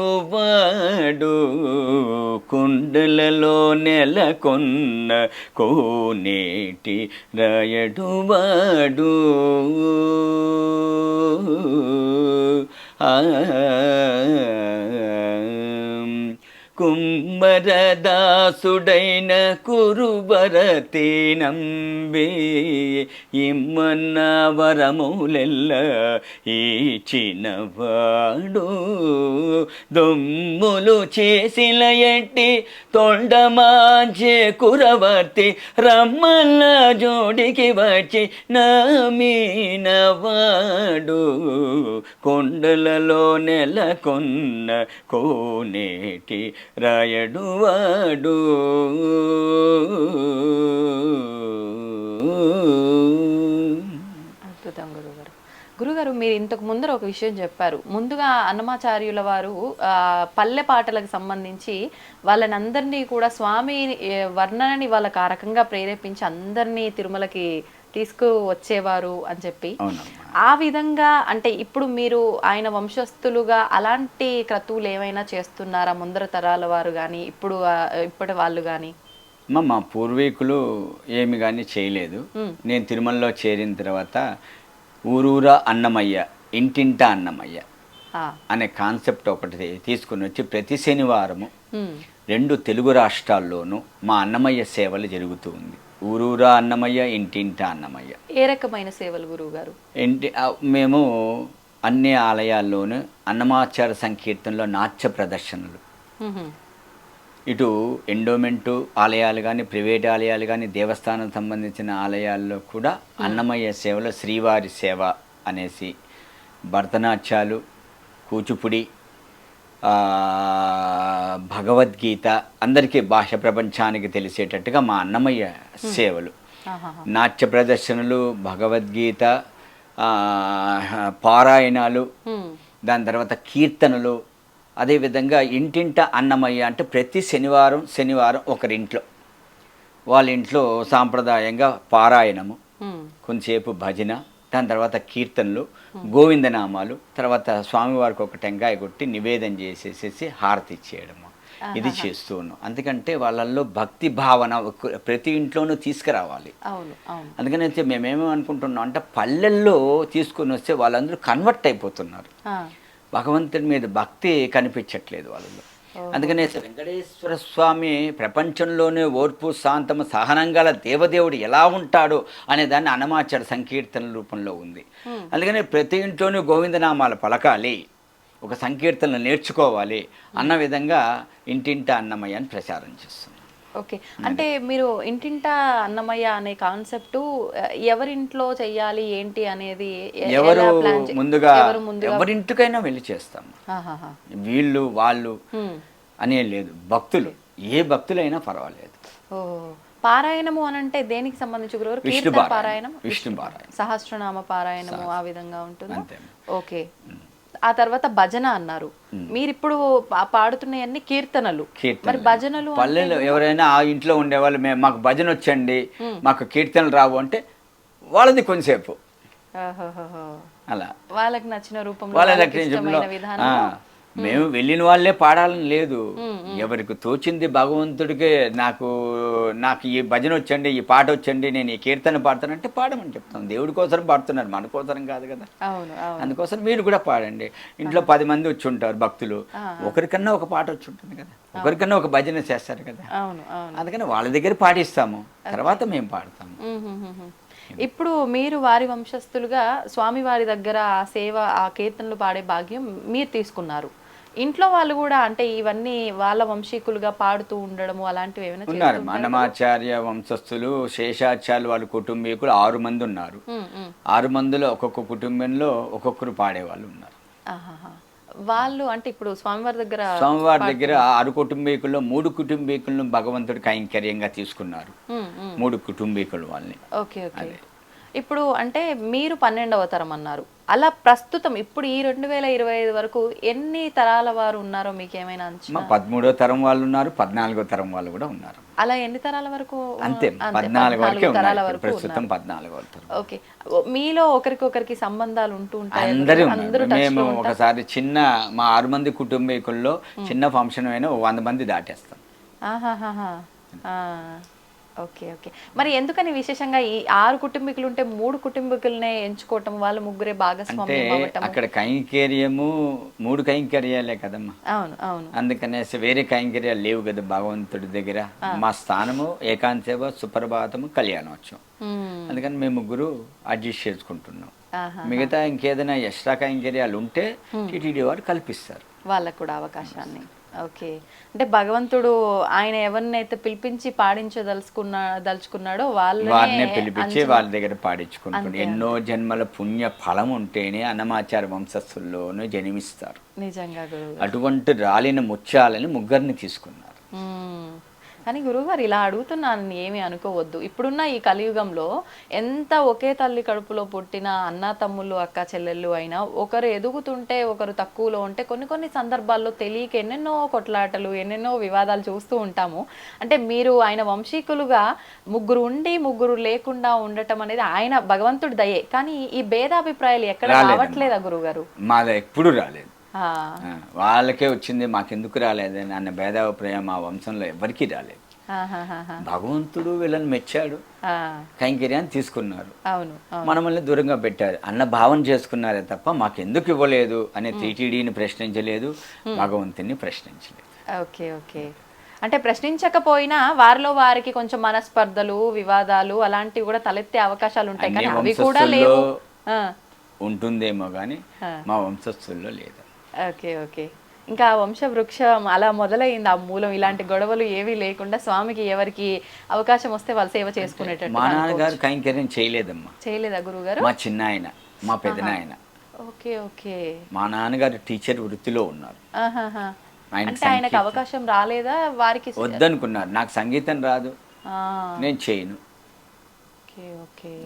కొండలలో నెలకొన్న కోనేటి రాయడువాడు. కుమ్మరదాసుడైన కురుబరతి నంబి ఇమ్మన్న వరములెల్ల ఇచ్చినవాడు. దొమ్ములు చేసిన ఎట్టి తొండమాంచే కురవర్తి రమ్మన్న జోడికి వచ్చి నమీనవాడు. కొండలలో నెలకొన్న కోనేటి రాయడువాడు. అద్భుతం గురుగారు. గురుగారు, మీరు ఇంతకు ముందర ఒక విషయం చెప్పారు. ముందుగా అన్నమాచార్యుల వారు పల్లె పాటలకు సంబంధించి వాళ్ళని అందరినీ కూడా స్వామి వర్ణనని వాళ్ళకి ఆ రకంగా ప్రేరేపించి అందరినీ తిరుమలకి తీసుకు వచ్చేవారు అని చెప్పి, ఆ విధంగా అంటే ఇప్పుడు మీరు ఆయన వంశస్థులుగా అలాంటి క్రతువులు ఏమైనా చేస్తున్నారా? ముందర తరాల వారు కానీ ఇప్పటి వాళ్ళు కానీ? మా పూర్వీకులు ఏమి కానీ చేయలేదు. నేను తిరుమలలో చేరిన తర్వాత ఊరూరా అన్నమయ్య, ఇంటింటా అన్నమయ్య అనే కాన్సెప్ట్ ఒకటి తీసుకుని వచ్చి ప్రతి శనివారము 2 తెలుగు రాష్ట్రాల్లోనూ మా అన్నమయ్య సేవలు జరుగుతూ ఉంది. ఊరూరా అన్నమయ్య, ఇంటింటా అన్నమయ్య. ఏ రకమైన సేవలు గురువు గారు? మేము అన్ని ఆలయాల్లోనూ అన్నమాచార్య సంకీర్తనలో నాట్య ప్రదర్శనలు, ఇటు ఎండోమెంటు ఆలయాలు కానీ, ప్రైవేట్ ఆలయాలు కానీ, దేవస్థానం సంబంధించిన ఆలయాల్లో కూడా అన్నమయ్య సేవలో శ్రీవారి సేవ అనేసి భరతనాట్యాలు, కూచిపుడి, భగవద్గీత అందరికీ భాష ప్రపంచానికి తెలిసేటట్టుగా మా అన్నమయ్య సేవలు, నాట్య ప్రదర్శనలు, భగవద్గీత పారాయణాలు, దాని తర్వాత కీర్తనలు. అదేవిధంగా ఇంటింట అన్నమయ్య అంటే ప్రతి శనివారం ఒకరింట్లో వాళ్ళ ఇంట్లో సాంప్రదాయంగా పారాయణము, కొంతసేపు భజన, దాని తర్వాత కీర్తనలు, గోవిందనామాలు, తర్వాత స్వామివారికి ఒక టెంకాయ కొట్టి నివేదన చేసేసేసి హారతి ఇచ్చేయడము. ఇది చేస్తూ ఉన్నాం. అందుకంటే వాళ్ళల్లో భక్తి భావన ప్రతి ఇంట్లోనూ తీసుకురావాలి. అందుకని మేమేమనుకుంటున్నాం అంటే పల్లెల్లో తీసుకుని వస్తే వాళ్ళందరూ కన్వర్ట్ అయిపోతున్నారు. భగవంతుడి మీద భక్తి కనిపించట్లేదు వాళ్ళలో. అందుకనే వెంకటేశ్వర స్వామి ప్రపంచంలోనే ఓర్పు, శాంతము, సహనంగల దేవదేవుడు ఎలా ఉంటాడు అనే దాన్ని అన్నమాచార్య సంకీర్తనల రూపంలో ఉంది. అందుకనే ప్రతి ఇంట్లోనూ గోవిందనామాలు పలకాలి, ఒక సంకీర్తనలు నేర్చుకోవాలి అన్న విధంగా ఇంటింట అన్నమయ్య అని ప్రచారం చేస్తున్నాం. ఓకే. అంటే మీరు ఇంటింటా అన్నమయ్య అనే కాన్సెప్ట్ ఎవరింట్లో చెయ్యాలి ఏంటి అనేది ఎవరు ఎలా ప్లాన్ ముందుగా ఎవరు ముందుగా ఎవరింటికైనా వెళ్ళి చేస్తాం. ఆహాహా. వీళ్ళు వాళ్ళు హ్మ్. అనే లేదు, భక్తులు ఏ భక్తులైనా పర్వాలేదు. ఓ పారాయణము అని అంటే దేనికి సంబంధించి గురుగారు? విష్ణు కీర్తన పారాయణం, పారాయణం, విష్ణు పారాయణం, సహస్రనామ పారాయణము ఆ విధంగా ఉంటుంది. అంతే. ఓకే. ఆ తర్వాత భజన అన్నారు. మీరు ఇప్పుడు పాడుతున్నవన్నీ కీర్తనలు. మరి భజనలు పల్లెలు ఎవరైనా ఆ ఇంట్లో ఉండేవాళ్ళు మేము మాకు భజన వచ్చండి, మాకు కీర్తనలు రావు అంటే వాళ్ళది కొంచెంసేపు ఆహాహాహా. అలా వాళ్ళకి నచ్చిన రూపంలో వాళ్ళ వాళ్ళకి ఇష్టమైన విధానం. మేము వెళ్ళిన వాళ్ళే పాడాలని లేదు, ఎవరికి తోచింది భగవంతుడికి నాకు నాకు ఈ భజన వచ్చండి, ఈ పాట వచ్చండి, నేను ఈ కీర్తన పాడతానంటే పాడమని చెప్తాం. దేవుడి కోసం పాడుతున్నారు, మన కోసం కాదు కదా. అవును, అవును. అందుకోసం మీరు కూడా పాడండి. ఇంట్లో 10 మంది వచ్చి ఉంటారు భక్తులు, ఒకరికన్నా ఒక పాట వచ్చి ఉంటుంది కదా, ఒకరికన్నా ఒక భజన చేస్తారు కదా. అవును, అవును. అందుకని వాళ్ళ దగ్గర పాటిస్తాము, తర్వాత మేము పాడతాము. ఇప్పుడు మీరు వారి వంశస్థులుగా స్వామివారి దగ్గర ఆ సేవ, ఆ కీర్తనలు పాడే భాగ్యం మీరు తీసుకున్నారు. ఇంట్లో వాళ్ళు కూడా అంటే ఇవన్నీ వాళ్ళ వంశీకులుగా పాడుతూ ఉండడము అలాంటివి ఏమైనా ఉన్నారు. అన్నమాచార్య వంశస్థులు, శేషాచార్యులు వాళ్ళ కుటుంబీకులు 6 మంది ఉన్నారు. 6 మందిలో ఒక్కొక్క కుటుంబంలో ఒక్కొక్కరు పాడేవాళ్ళు ఉన్నారు. వాళ్ళు అంటే ఇప్పుడు స్వామివారి దగ్గర 6 కుటుంబీకుల్లో 3 కుటుంబీకులను భగవంతుడి కైంకర్యంగా తీసుకున్నారు. 3 కుటుంబీకులు వాళ్ళని. Okay, okay. ఇప్పుడు అంటే మీరు 12వ తరం అన్నారు. అలా ప్రస్తుతం ఇప్పుడు ఈ 2025 వరకు ఎన్ని తరాల వారు ఉన్నారో మీకు ఏమైనా అంచనా? 13వ తరం వాళ్ళు ఉన్నారు, 14వ తరం వాళ్ళు కూడా ఉన్నారు. అలా ఎన్ని తరాల వరకు? అంతే, 14 వరకే ఉన్నారు ప్రస్తుతం. 14వ తరం. ఓకే. మీలో ఒకరికొకరికి సంబంధాలు ఉంటూ ఉంటాయి? అందరూ మేము ఒకసారి చిన్న మా 6 మంది కుటుంబీకుల్లో చిన్న ఫంక్షన్ అయినా 100 మంది దాటేస్తాం. ఆహాహా. Okay, okay. మరి ఎందుకని విశేషంగా ఈ 6 కుటుంబీకులు ఉంటే 3 కుటుంబీకులనే ఎంచుకోవటం, వాళ్ళు ముగ్గురే భాగస్వామ్యం అవ్వటం? అక్కడ కైంకర్యము 3 కైంకర్యాలే కదమ్మా. అవును, అవును. అందుకనేసి వేరే కైంకర్యాలు లేవు కదా భగవంతుడి దగ్గర. మా స్థానము ఏకాంతసేవ, సుప్రభాతము, కళ్యాణోత్సవం. అందుకని మేము ముగ్గురు అడ్జస్ట్ చేసుకుంటున్నాం. మిగతా ఇంకేదైనా ఎక్స్ట్రా కైంకర్యాలు ఉంటే టీటీడీ వారు కల్పిస్తారు వాళ్ళకు కూడా అవకాశాన్ని. ఓకే. అంటే భగవంతుడు ఆయన ఎవరినైతే పిలిపించి దలుచుకున్నాడో వాళ్ళనే పిలిపించి వాళ్ళ దగ్గర పాడించుకుంటాడు. ఎన్నో జన్మల పుణ్య ఫలం ఉంటేనే అన్నమాచార్య వంశస్థుల్లోనూ జన్మిస్తారు. నిజంగా గురువు. అటువంటి రాలిన ముత్యాలని ముగ్గురిని తీసుకున్నారు. కానీ గురువుగారు ఇలా అడుగుతున్నాను ఏమీ అనుకోవద్దు. ఇప్పుడున్న ఈ కలియుగంలో ఎంత ఒకే తల్లి కడుపులో పుట్టిన అన్న తమ్ముళ్ళు, అక్క చెల్లెళ్ళు అయినా ఒకరు ఎదుగుతుంటే ఒకరు తక్కువలో ఉంటే కొన్ని సందర్భాల్లో తెలియక ఎన్నెన్నో కొట్లాటలు, ఎన్నెన్నో వివాదాలు చూస్తూ ఉంటాము. అంటే మీరు ఆయన వంశీకులుగా ముగ్గురు ఉండి ముగ్గురు లేకుండా ఉండటం అనేది ఆయన భగవంతుడి దయే. కానీ ఈ భేదాభిప్రాయాలు ఎక్కడ రావట్లేదా గురుగారు? మాది ఎప్పుడు రాలేదు. వాళ్ళకే వచ్చింది, మాకెందుకు రాలేదని అన్న భేదాభిప్రాయం మా వంశంలో ఎవరికి రాలేదు. భగవంతుడు వీళ్ళని మెచ్చాడు, కైంకర్యాన్ని తీసుకున్నారు, మనల్ని దూరంగా పెట్టారు అన్న భావన చేసుకున్నారే తప్ప మాకెందుకు ఇవ్వలేదు అనే టీటీడీని ప్రశ్నించలేదు, భగవంతుని ప్రశ్నించలేదు. Okay, okay. అంటే ప్రశ్నించకపోయినా వారిలో వారికి కొంచెం మనస్పర్ధలు, వివాదాలు అలాంటివి కూడా తలెత్తే అవకాశాలు ఉంటాయి. కానీ అవి కూడా లేవు. ఉంటుందేమో కానీ మా వంశస్థుల్లో లేదు. Okay, okay. ఇంకా వంశ వృక్షం అలా మొదలైంది. ఆ మూలం ఇలాంటి గొడవలు ఏవీ లేకుండా స్వామికి ఎవరికి అవకాశం వస్తే వాళ్ళు సేవ చేసుకునేటట్టు. మా నాన్నగారు కైంకర్యం చేయలేదమ్మా. చేయలేదా గురుగారు? మా చిన్న ఆయన, మా పెద్దనాయన. Okay, okay. మా నాన్నగారు టీచర్ వృత్తిలో ఉన్నారు. అంటే ఆయనకు అవకాశం రాలేదా? వారికి వద్దనుకున్నారు, నాకు సంగీతం రాదు, నేను చేయను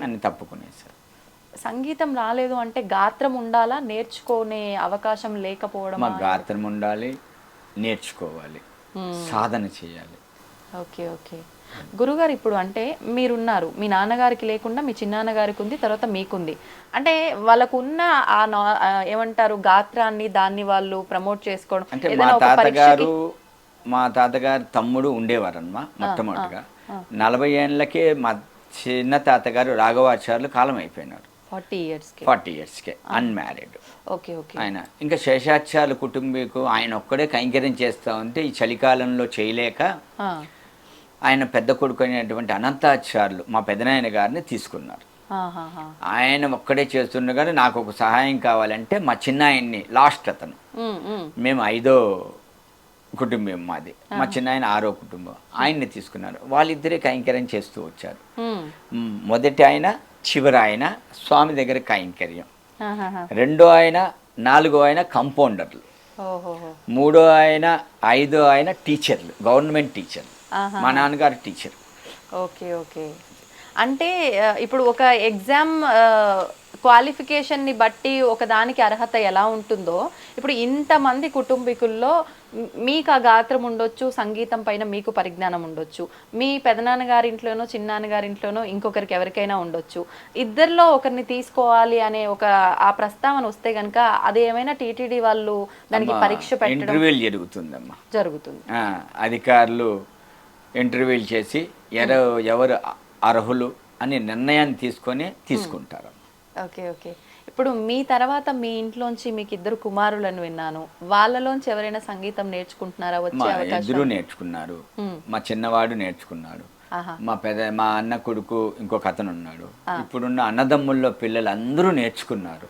అని తప్పుకునేసారు. సంగీతం రాలేదు అంటే గాత్రం ఉండాలా, నేర్చుకునే అవకాశం లేకపోవడం? గాత్రం ఉండాలి, నేర్చుకోవాలి, సాధన చేయాలి. Okay, okay. గురుగారు ఇప్పుడు అంటే మీరున్నారు, మీ నాన్నగారికి లేకుండా మీ చిన్నాన్నగారికి ఉంది, తర్వాత మీకుంది. అంటే వాళ్ళకున్న ఏమంటారు గాత్రాన్ని, దాన్ని వాళ్ళు ప్రమోట్ చేసుకోవడం అంటే మా తాతగారు తమ్ముడు ఉండేవారమ్మా. మొట్టమొదటిగా 40 ఏళ్ళకే మా చిన్న తాతగారు రాఘవాచార్యులు కాలం అయిపోయినారు. 40 ఇయర్స్కే అన్మ్యారీడ్. Okay, okay. ఆయన ఇంకా శేషాచార్యుల కుటుంబీకు ఆయన ఒక్కడే కైంకర్యం చేస్తూ ఉంటే ఈ చలికాలంలో చేయలేక ఆయన పెద్ద కొడుకు అయినటువంటి అనంతాచార్యులు మా పెదనాయన గారిని తీసుకున్నారు. ఆయన ఒక్కడే చేస్తుండగానే నాకు ఒక సహాయం కావాలంటే మా చిన్న ఆయన్ని, లాస్ట్ అతను, మేము 5వ కుటుంబం మాది. మా చిన్న ఆయన 6వ కుటుంబం. ఆయన్ని తీసుకున్నారు. వాళ్ళిద్దరే కైంకర్యం చేస్తూ వచ్చారు. మొదటి ఆయన, చివరి ఆయన స్వామి దగ్గర కైంకర్యం. రెండో ఆయన, 4వ ఆయన కంపౌండర్లు. 3వ ఆయన, 5వ ఆయన టీచర్లు, గవర్నమెంట్ టీచర్లు. మా నాన్నగారు టీచర్. Okay okay. అంటే ఇప్పుడు ఒక ఎగ్జామ్ క్వాలిఫికేషన్ని బట్టి ఒక దానికి అర్హత ఎలా ఉంటుందో, ఇప్పుడు ఇంతమంది కుటుంబీకుల్లో మీకు ఆ గాత్రం ఉండొచ్చు, సంగీతం పైన మీకు పరిజ్ఞానం ఉండొచ్చు, మీ పెదనాన్నగారింట్లోనో చిన్నాన్నగారింట్లోనో ఇంకొకరికి ఎవరికైనా ఉండొచ్చు. ఇద్దరిలో ఒకరిని తీసుకోవాలి అనే ఒక ఆ ప్రస్తావన వస్తే కనుక అది ఏమైనా టీటీడీ వాళ్ళు దానికి పరీక్ష పెట్టడం ఇంటర్వ్యూలు జరుగుతుందమ్మా. జరుగుతుంది. అధికారులు ఇంటర్వ్యూలు చేసి ఎవరు అర్హులు అని నిర్ణయాన్ని తీసుకుంటారు. Okay okay. ఇప్పుడు మీ తర్వాత మీ ఇంట్లోంచి మీకు 2 కుమారులను విన్నాను. వాళ్ళలోంచి ఎవరైనా సంగీతం నేర్చుకుంటున్నారా? వచ్చే అవకాశం? ఇద్దరు నేర్చుకున్నారు. మా చిన్నవాడు నేర్చుకున్నాడు. మా అన్న కొడుకు ఇంకొక అతను ఉన్నాడు. ఇప్పుడున్న అన్నదమ్ముల్లో పిల్లలు అందరూ నేర్చుకున్నారు.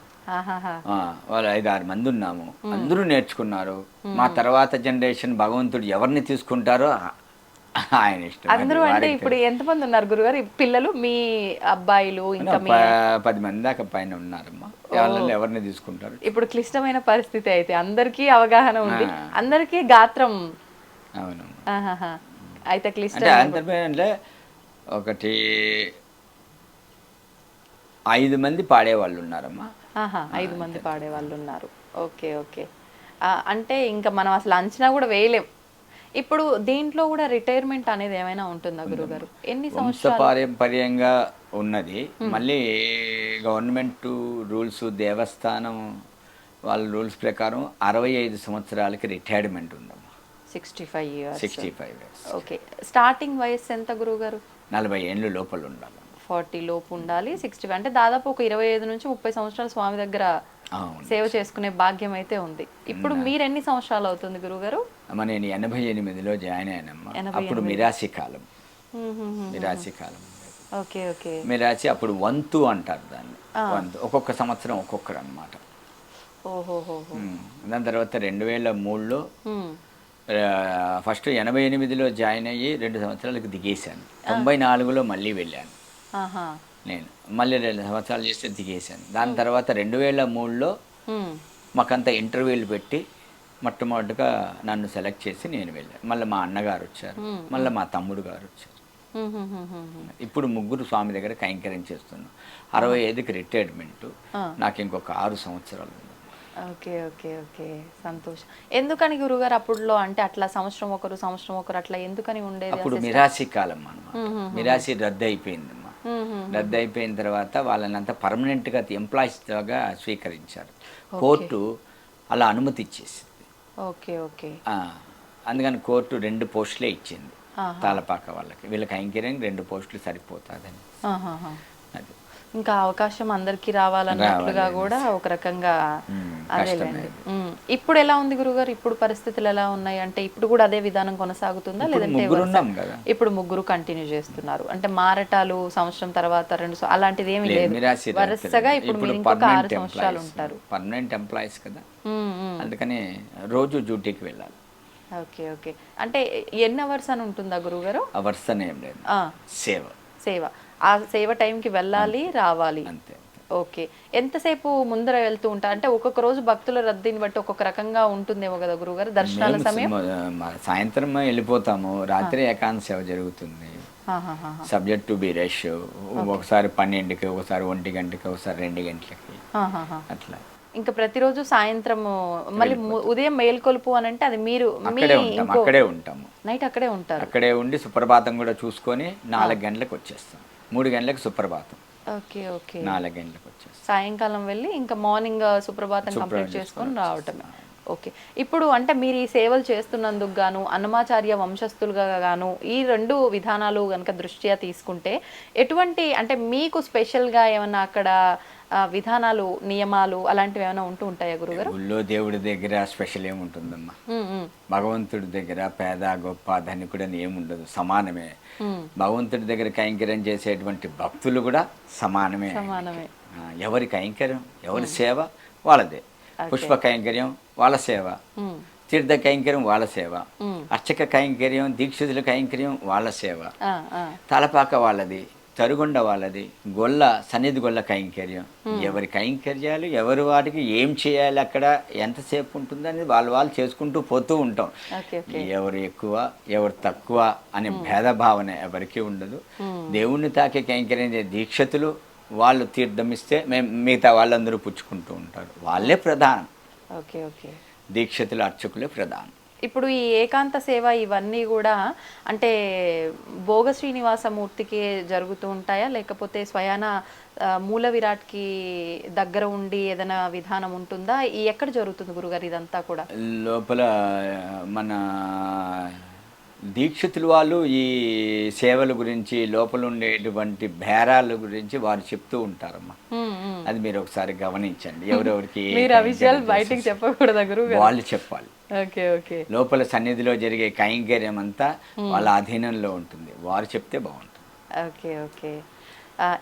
వాళ్ళు 5-6 మంది ఉన్నాము. అందరూ నేర్చుకున్నారు. మా తర్వాత జనరేషన్ భగవంతుడు ఎవరిని తీసుకుంటారో ఆయన ఇష్టం. అందరూ అంటే ఇప్పుడు ఎంతమంది ఉన్నారు గురుగారు పిల్లలు? మీ అబ్బాయిలు ఇంకా 10 మంది దాకా పైన ఉన్నారమ్మా. వాళ్ళని ఎవరిని తీసుకుంటారు? ఇప్పుడు క్లిష్టమైన పరిస్థితి అయితే అందరికీ అవగాహన ఉంది, అందరికీ గాత్రం. అవును. అయితే క్లిష్ట అంటే ఒకటి 5 మంది పాడేవాళ్ళు ఉన్నారమ్మా. 5 మంది పాడేవాళ్ళు ఉన్నారు. Okay okay. అంటే ఇంకా మనం అసలు అంచనా కూడా వేయలేం. ఇప్పుడు దీంట్లో కూడా రిటైర్మెంట్ అనేది ఏమైనా ఉంటుందా గురుగారు? ఎన్ని సంవత్సరాలు? పారంపర్యంగా ఉన్నది. మళ్ళీ గవర్నమెంట్ రూల్స్, దేవస్థానం వాళ్ళ రూల్స్ ప్రకారం 65 సంవత్సరాలకి రిటైర్మెంట్ ఉందమ్మా. 65 ఇయర్స్. ఓకే. స్టార్టింగ్ వయసు ఎంత గురుగారు? 40 ఏళ్ళు లోపల ఉండాలి. 40 లోపు ఉండాలి. 65 అంటే దాదాపు ఒక 25 నుంచి 30 సంవత్సరాలు స్వామి దగ్గర సేవ చేసుకునే భాగ్యం అయితే ఉంది. ఇప్పుడు మీరు ఎన్ని సంవత్సరాలు అవుతుంది గురుగారు? నేను 88లో జాయిన్ అయ్యానమ్మా. అప్పుడు మిరాసి కాలం. Okay okay. మిరాసి అప్పుడు వంతు అంటారు దాన్ని. వంతు ఒక్కొక్క సంవత్సరం ఒక్కొక్కరు అనమాట. దాని తర్వాత 2003లో ఫస్ట్ 88లో జాయిన్ అయ్యి 2 సంవత్సరాలకు దిగేశాను. 94లో మళ్ళీ వెళ్ళాను నేను. మళ్ళీ 2 సంవత్సరాలు చేస్తే దిగేశాను. దాని తర్వాత 2003లో మాకంతా ఇంటర్వ్యూలు పెట్టి మొట్టమొదటిగా నన్ను సెలెక్ట్ చేసి నేను వెళ్ళాను. మళ్ళీ మా అన్నగారు వచ్చారు, మళ్ళీ మా తమ్ముడు గారు వచ్చారు. ఇప్పుడు 3 స్వామి దగ్గర కైంకర్యం చేస్తున్నాం. 65కి రిటైర్మెంట్. నాకు ఇంకొక 6 సంవత్సరాలు. Okay okay okay. సంతోషం. ఎందుకని గురుగారు అప్పుడులో అంటే అట్లా సంవత్సరం ఒకరు అట్లా ఎందుకని ఉండేది? అప్పుడు మిరాసి కాలం అన్నమాట. మిరాసి రద్దు అయిపోయిందమ్మా. రద్దు అయిపోయిన తర్వాత వాళ్ళని అంతా పర్మనెంట్గా ఎంప్లాయీస్గా స్వీకరించారు. కోర్టు అలా అనుమతి ఇచ్చేసింది. Okay okay. అందుకని కోర్టు 2 పోస్టులే ఇచ్చింది తాళపాక వాళ్ళకి. వీళ్ళకి కైంకర్యం 2 పోస్టులు సరిపోతుందని. అది ఇంకా అవకాశం అందరికీ రావాలన్నట్లుగా కూడా ఒక రకంగా అదేలేండి. ఇప్పుడు ఎలా ఉంది గురుగారు? ఇప్పుడు పరిస్థితులు ఎలా ఉన్నాయి? అంటే ఇప్పుడు కూడా అదే విధానం కొనసాగుతుందా లేదంటే ఇప్పుడు 3 కంటిన్యూ చేస్తున్నారు? అంటే మారటాలు సంవత్సరం తర్వాత 2 అలాంటిది ఏమీ లేదు, వరుసగా ఇప్పుడు మీరు ఇంకొక 6 సంవత్సరాలు ఉంటారు. పర్మనెంట్ ఎంప్లాయీస్ కదా, అందుకని రోజు డ్యూటీకి వెళ్ళాలి. Okay okay. అంటే ఎన్ని అవర్స్ అని ఉంటుందా గురుగారు? అవర్స్ అని ఏం లేదు, సేవ ఆ సేవ టైంకి వెళ్ళాలి రావాలి అంతే. ఓకే. ఎంతసేపు ముందర వెళ్తూ ఉంటారు? అంటే ఒక్కొక్క రోజు భక్తుల రద్దీని బట్టి ఒక్కొక్క రకంగా ఉంటుందేమో కదా గురుగారు దర్శనాల సమయం? సాయంత్రం వెళ్ళిపోతాము, రాత్రి ఏకాంత సేవ జరుగుతుంది. Subject to be rush. ఒకసారి 12కి, ఒకసారి 1 గంటకి, ఒకసారి 2 గంటలకి అట్లా. ఇంకా ప్రతిరోజు సాయంత్రం మళ్ళీ ఉదయం మేల్కొలుపు అని అంటే అది మీరు అక్కడే ఉంటాము. నైట్ అక్కడే ఉంటారు? అక్కడే ఉండి సుప్రభాతం కూడా చూసుకొని 4 గంటలకు వచ్చేస్తాం. 3 గంటలకు సుప్రభాతం. Okay okay. 4 గంటలకు వచ్చేస్తాం. సాయంకాలం వెళ్ళి ఇంకా మార్నింగ్ సుప్రభాతం కంప్లీట్ చేసుకొని రావటం. ఓకే. ఇప్పుడు అంటే మీరు ఈ సేవలు చేస్తున్నందుకు గాను అన్నమాచార్య వంశస్థులుగా గాను ఈ 2 విధానాలు కనుక దృష్ట్యా తీసుకుంటే ఎటువంటి అంటే మీకు స్పెషల్గా ఏమన్నా అక్కడ విధానాలు నియమాలు అలాంటివి ఏమైనా ఉంటూ ఉంటాయా గురుగారు? ఊళ్ళో దేవుడి దగ్గర స్పెషల్ ఏముంటుందమ్మా? భగవంతుడి దగ్గర పేద గొప్ప ధనికుడు అని ఏముండదు, సమానమే. భగవంతుడి దగ్గర కైంకర్యం చేసేటువంటి భక్తులు కూడా సమానమే. ఎవరి కైంకర్యం, ఎవరి సేవ వాళ్ళదే. పుష్ప కైంకర్యం వాళ్ళ సేవ, తీర్థ కైంకర్యం వాళ్ళ సేవ, అర్చక కైంకర్యం, దీక్షితుల కైంకర్యం వాళ్ళ సేవ, తలపాక వాళ్ళది, తరుగుండ వాళ్ళది, గొల్ల సన్నిధి గొల్ల కైంకర్యం. ఎవరి కైంకర్యాలు ఎవరి వాటికి ఏం చేయాలి, అక్కడ ఎంతసేపు ఉంటుంది అనేది వాళ్ళు చేసుకుంటూ పోతూ ఉంటాం. ఎవరు ఎక్కువ ఎవరు తక్కువ అనే భేదభావన ఎవరికి ఉండదు. దేవుణ్ణి తాకే కైంకర్యం దీక్షతులు వాళ్ళు తీర్థమిస్తే మేము మిగతా వాళ్ళందరూ పుచ్చుకుంటూ ఉంటారు. వాళ్ళే ప్రధానం. దీక్షతులు అర్చకులే ప్రధానం. ఇప్పుడు ఈ ఏకాంత సేవ ఇవన్నీ కూడా అంటే భోగ శ్రీనివాసమూర్తికి జరుగుతూ ఉంటాయా, లేకపోతే స్వయాన మూల విరాట్కి దగ్గర ఉండి ఏదైనా విధానం ఉంటుందా? ఎక్కడ జరుగుతుంది గురుగారు ఇదంతా కూడా? లోపల మన దీక్షితులు వాళ్ళు ఈ సేవల గురించి, లోపల ఉండేటువంటి బేరాల గురించి వారు చెప్తూ ఉంటారమ్మా. అది మీరు ఒకసారి గమనించండి. ఎవరెవరికి బయటికి చెప్పకూడదు గురువు, వాళ్ళు చెప్పాలి. లోపల సన్నిధిలో జరిగే కైంకర్యం అంతా వాళ్ళ అధీనంలో ఉంటుంది, వారు చెప్తే బాగుంటుంది.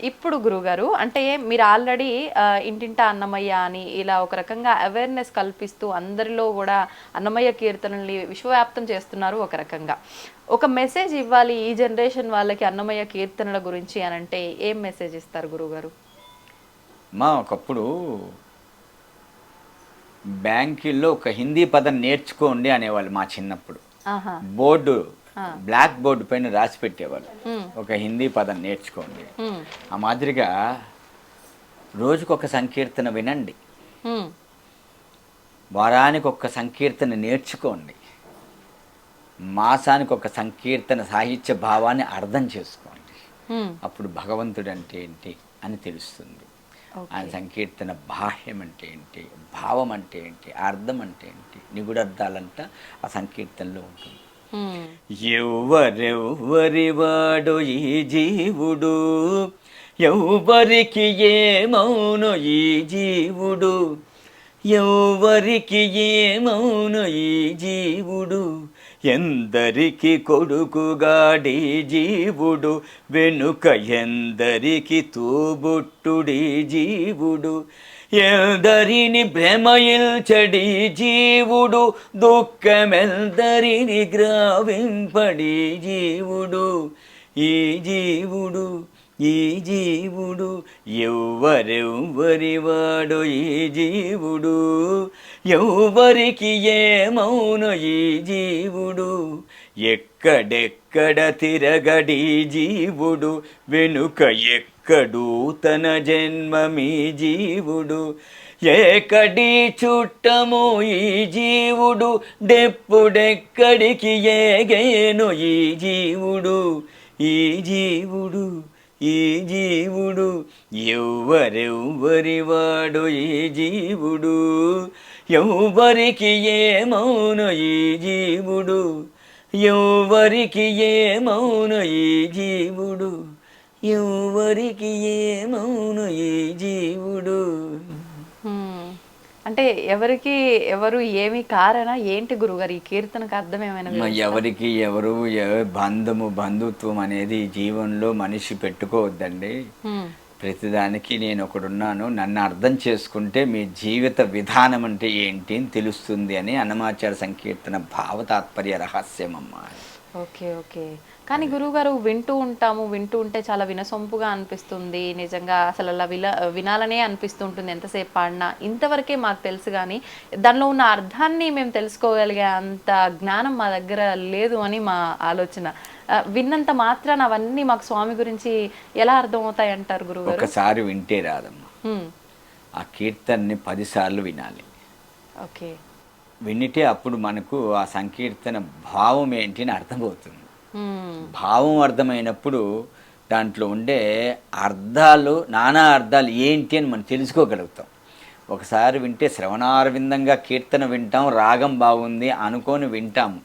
ఇప్పుడు గురుగారు అంటే మీరు ఆల్రెడీ ఇంటింటా అన్నమయ్య అని ఇలా ఒక రకంగా అవేర్నెస్ కల్పిస్తూ అందరిలో కూడా అన్నమయ్య కీర్తనల్ని విశ్వవ్యాప్తం చేస్తున్నారు. ఒక రకంగా ఒక మెసేజ్ ఇవ్వాలి ఈ జనరేషన్ వాళ్ళకి అన్నమయ్య కీర్తనల గురించి అని అంటే ఏం మెసేజ్ ఇస్తారు గురుగారు? ఒకప్పుడు బ్యాంకుల్లో ఒక హిందీ పదం నేర్చుకోండి అనేవాళ్ళు మా చిన్నప్పుడు. బోర్డు, బ్లాక్ బోర్డు పైన రాసి పెట్టేవాళ్ళు ఒక హిందీ పదం నేర్చుకోండి. ఆ మాదిరిగా రోజుకొక సంకీర్తన వినండి, వారానికి ఒక సంకీర్తన నేర్చుకోండి, మాసానికి ఒక సంకీర్తన సాహిత్య భావాన్ని అర్థం చేసుకోండి. అప్పుడు భగవంతుడు అంటే ఏంటి అని తెలుస్తుంది. ఆ సంకీర్తన బాహ్యం అంటే ఏంటి, భావం అంటే ఏంటి, అర్థం అంటే ఏంటి, నిగుడర్థాలంతా ఆ సంకీర్తనలో ఉంటుంది. ఎవ్వరెవ్వరివాడు ఈ జీవుడు, ఎవ్వరికి ఏమౌను ఈ జీవుడు, ఎవ్వరికి ఏమౌను ఈ జీవుడు, ఎందరికి కొడుకుగాడి జీవుడు, వెనుక ఎందరికి తోబుట్టుడి జీవుడు, ఎందరిని భ్రమయిల్చడి జీవుడు, దుఃఖమెందరిని గ్రావింపడి జీవుడు, ఈ జీవుడు ఈ జీవుడు, ఎవ్వరెవ్వరివాడు ఈ జీవుడు, ఎవ్వరికి ఏమౌను ఈ జీవుడు, ఎక్కడెక్కడ తిరగడి జీవుడు, వెనుక ఎక్కడు తన జన్మమీ జీవుడు, ఏకడి చుట్టము ఈ జీవుడు, డెప్పుడెక్కడికి ఏగేను ఈ జీవుడు, ఈ జీవుడు ఈ జీవుడు, ఎవ్వరెవ్వరివాడు ఈ జీవుడు, ఎవ్వరికి ఏమౌను ఈ జీవుడు, ఎవ్వరికి ఏమౌను ఈ జీవుడు, ఎవ్వరికి ఏమౌను ఈ జీవుడు. అంటే ఎవరికి ఎవరు ఏమి కారణ ఏంటి గురుగారు ఈ కీర్తనకు అర్థం ఏమైనా? ఎవరికి ఎవరు బంధుత్వం అనేది జీవనంలో మనిషి పెట్టుకోవద్దండి. ప్రతిదానికి నేను ఒకడున్నాను, నన్ను అర్థం చేసుకుంటే మీ జీవిత విధానం అంటే ఏంటి అని తెలుస్తుంది అని అన్నమాచార్య సంకీర్తన భావ తాత్పర్య రహస్యం అమ్మా. ఓకే. కానీ గురువుగారు వింటూ ఉంటే చాలా వినసొంపుగా అనిపిస్తుంది. నిజంగా అసలు అలా వినాలనే అనిపిస్తుంటుంది ఎంతసేపు పాడినా. ఇంతవరకే మాకు తెలుసు, కానీ దానిలో ఉన్న అర్థాన్ని మేము తెలుసుకోగలిగే అంత జ్ఞానం మా దగ్గర లేదు అని మా ఆలోచన. విన్నంత మాత్రాన అవన్నీ మాకు స్వామి గురించి ఎలా అర్థమవుతాయి అంటారు గురువుగారు? ఒకసారి వింటే రాదమ్మా, ఆ కీర్తనని 10 సార్లు వినాలి. ఓకే, వినితే అప్పుడు మనకు ఆ సంకీర్తన భావం ఏంటి అని అర్థమవుతుంది. భావం అర్థమైనప్పుడు దాంట్లో ఉండే అర్థాలు, నానా అర్థాలు ఏంటి అని మనం తెలుసుకోగలుగుతాం. ఒకసారి వింటే శ్రవణారవిందంగా కీర్తన వింటాం, రాగం బాగుంది అనుకొని వింటాము.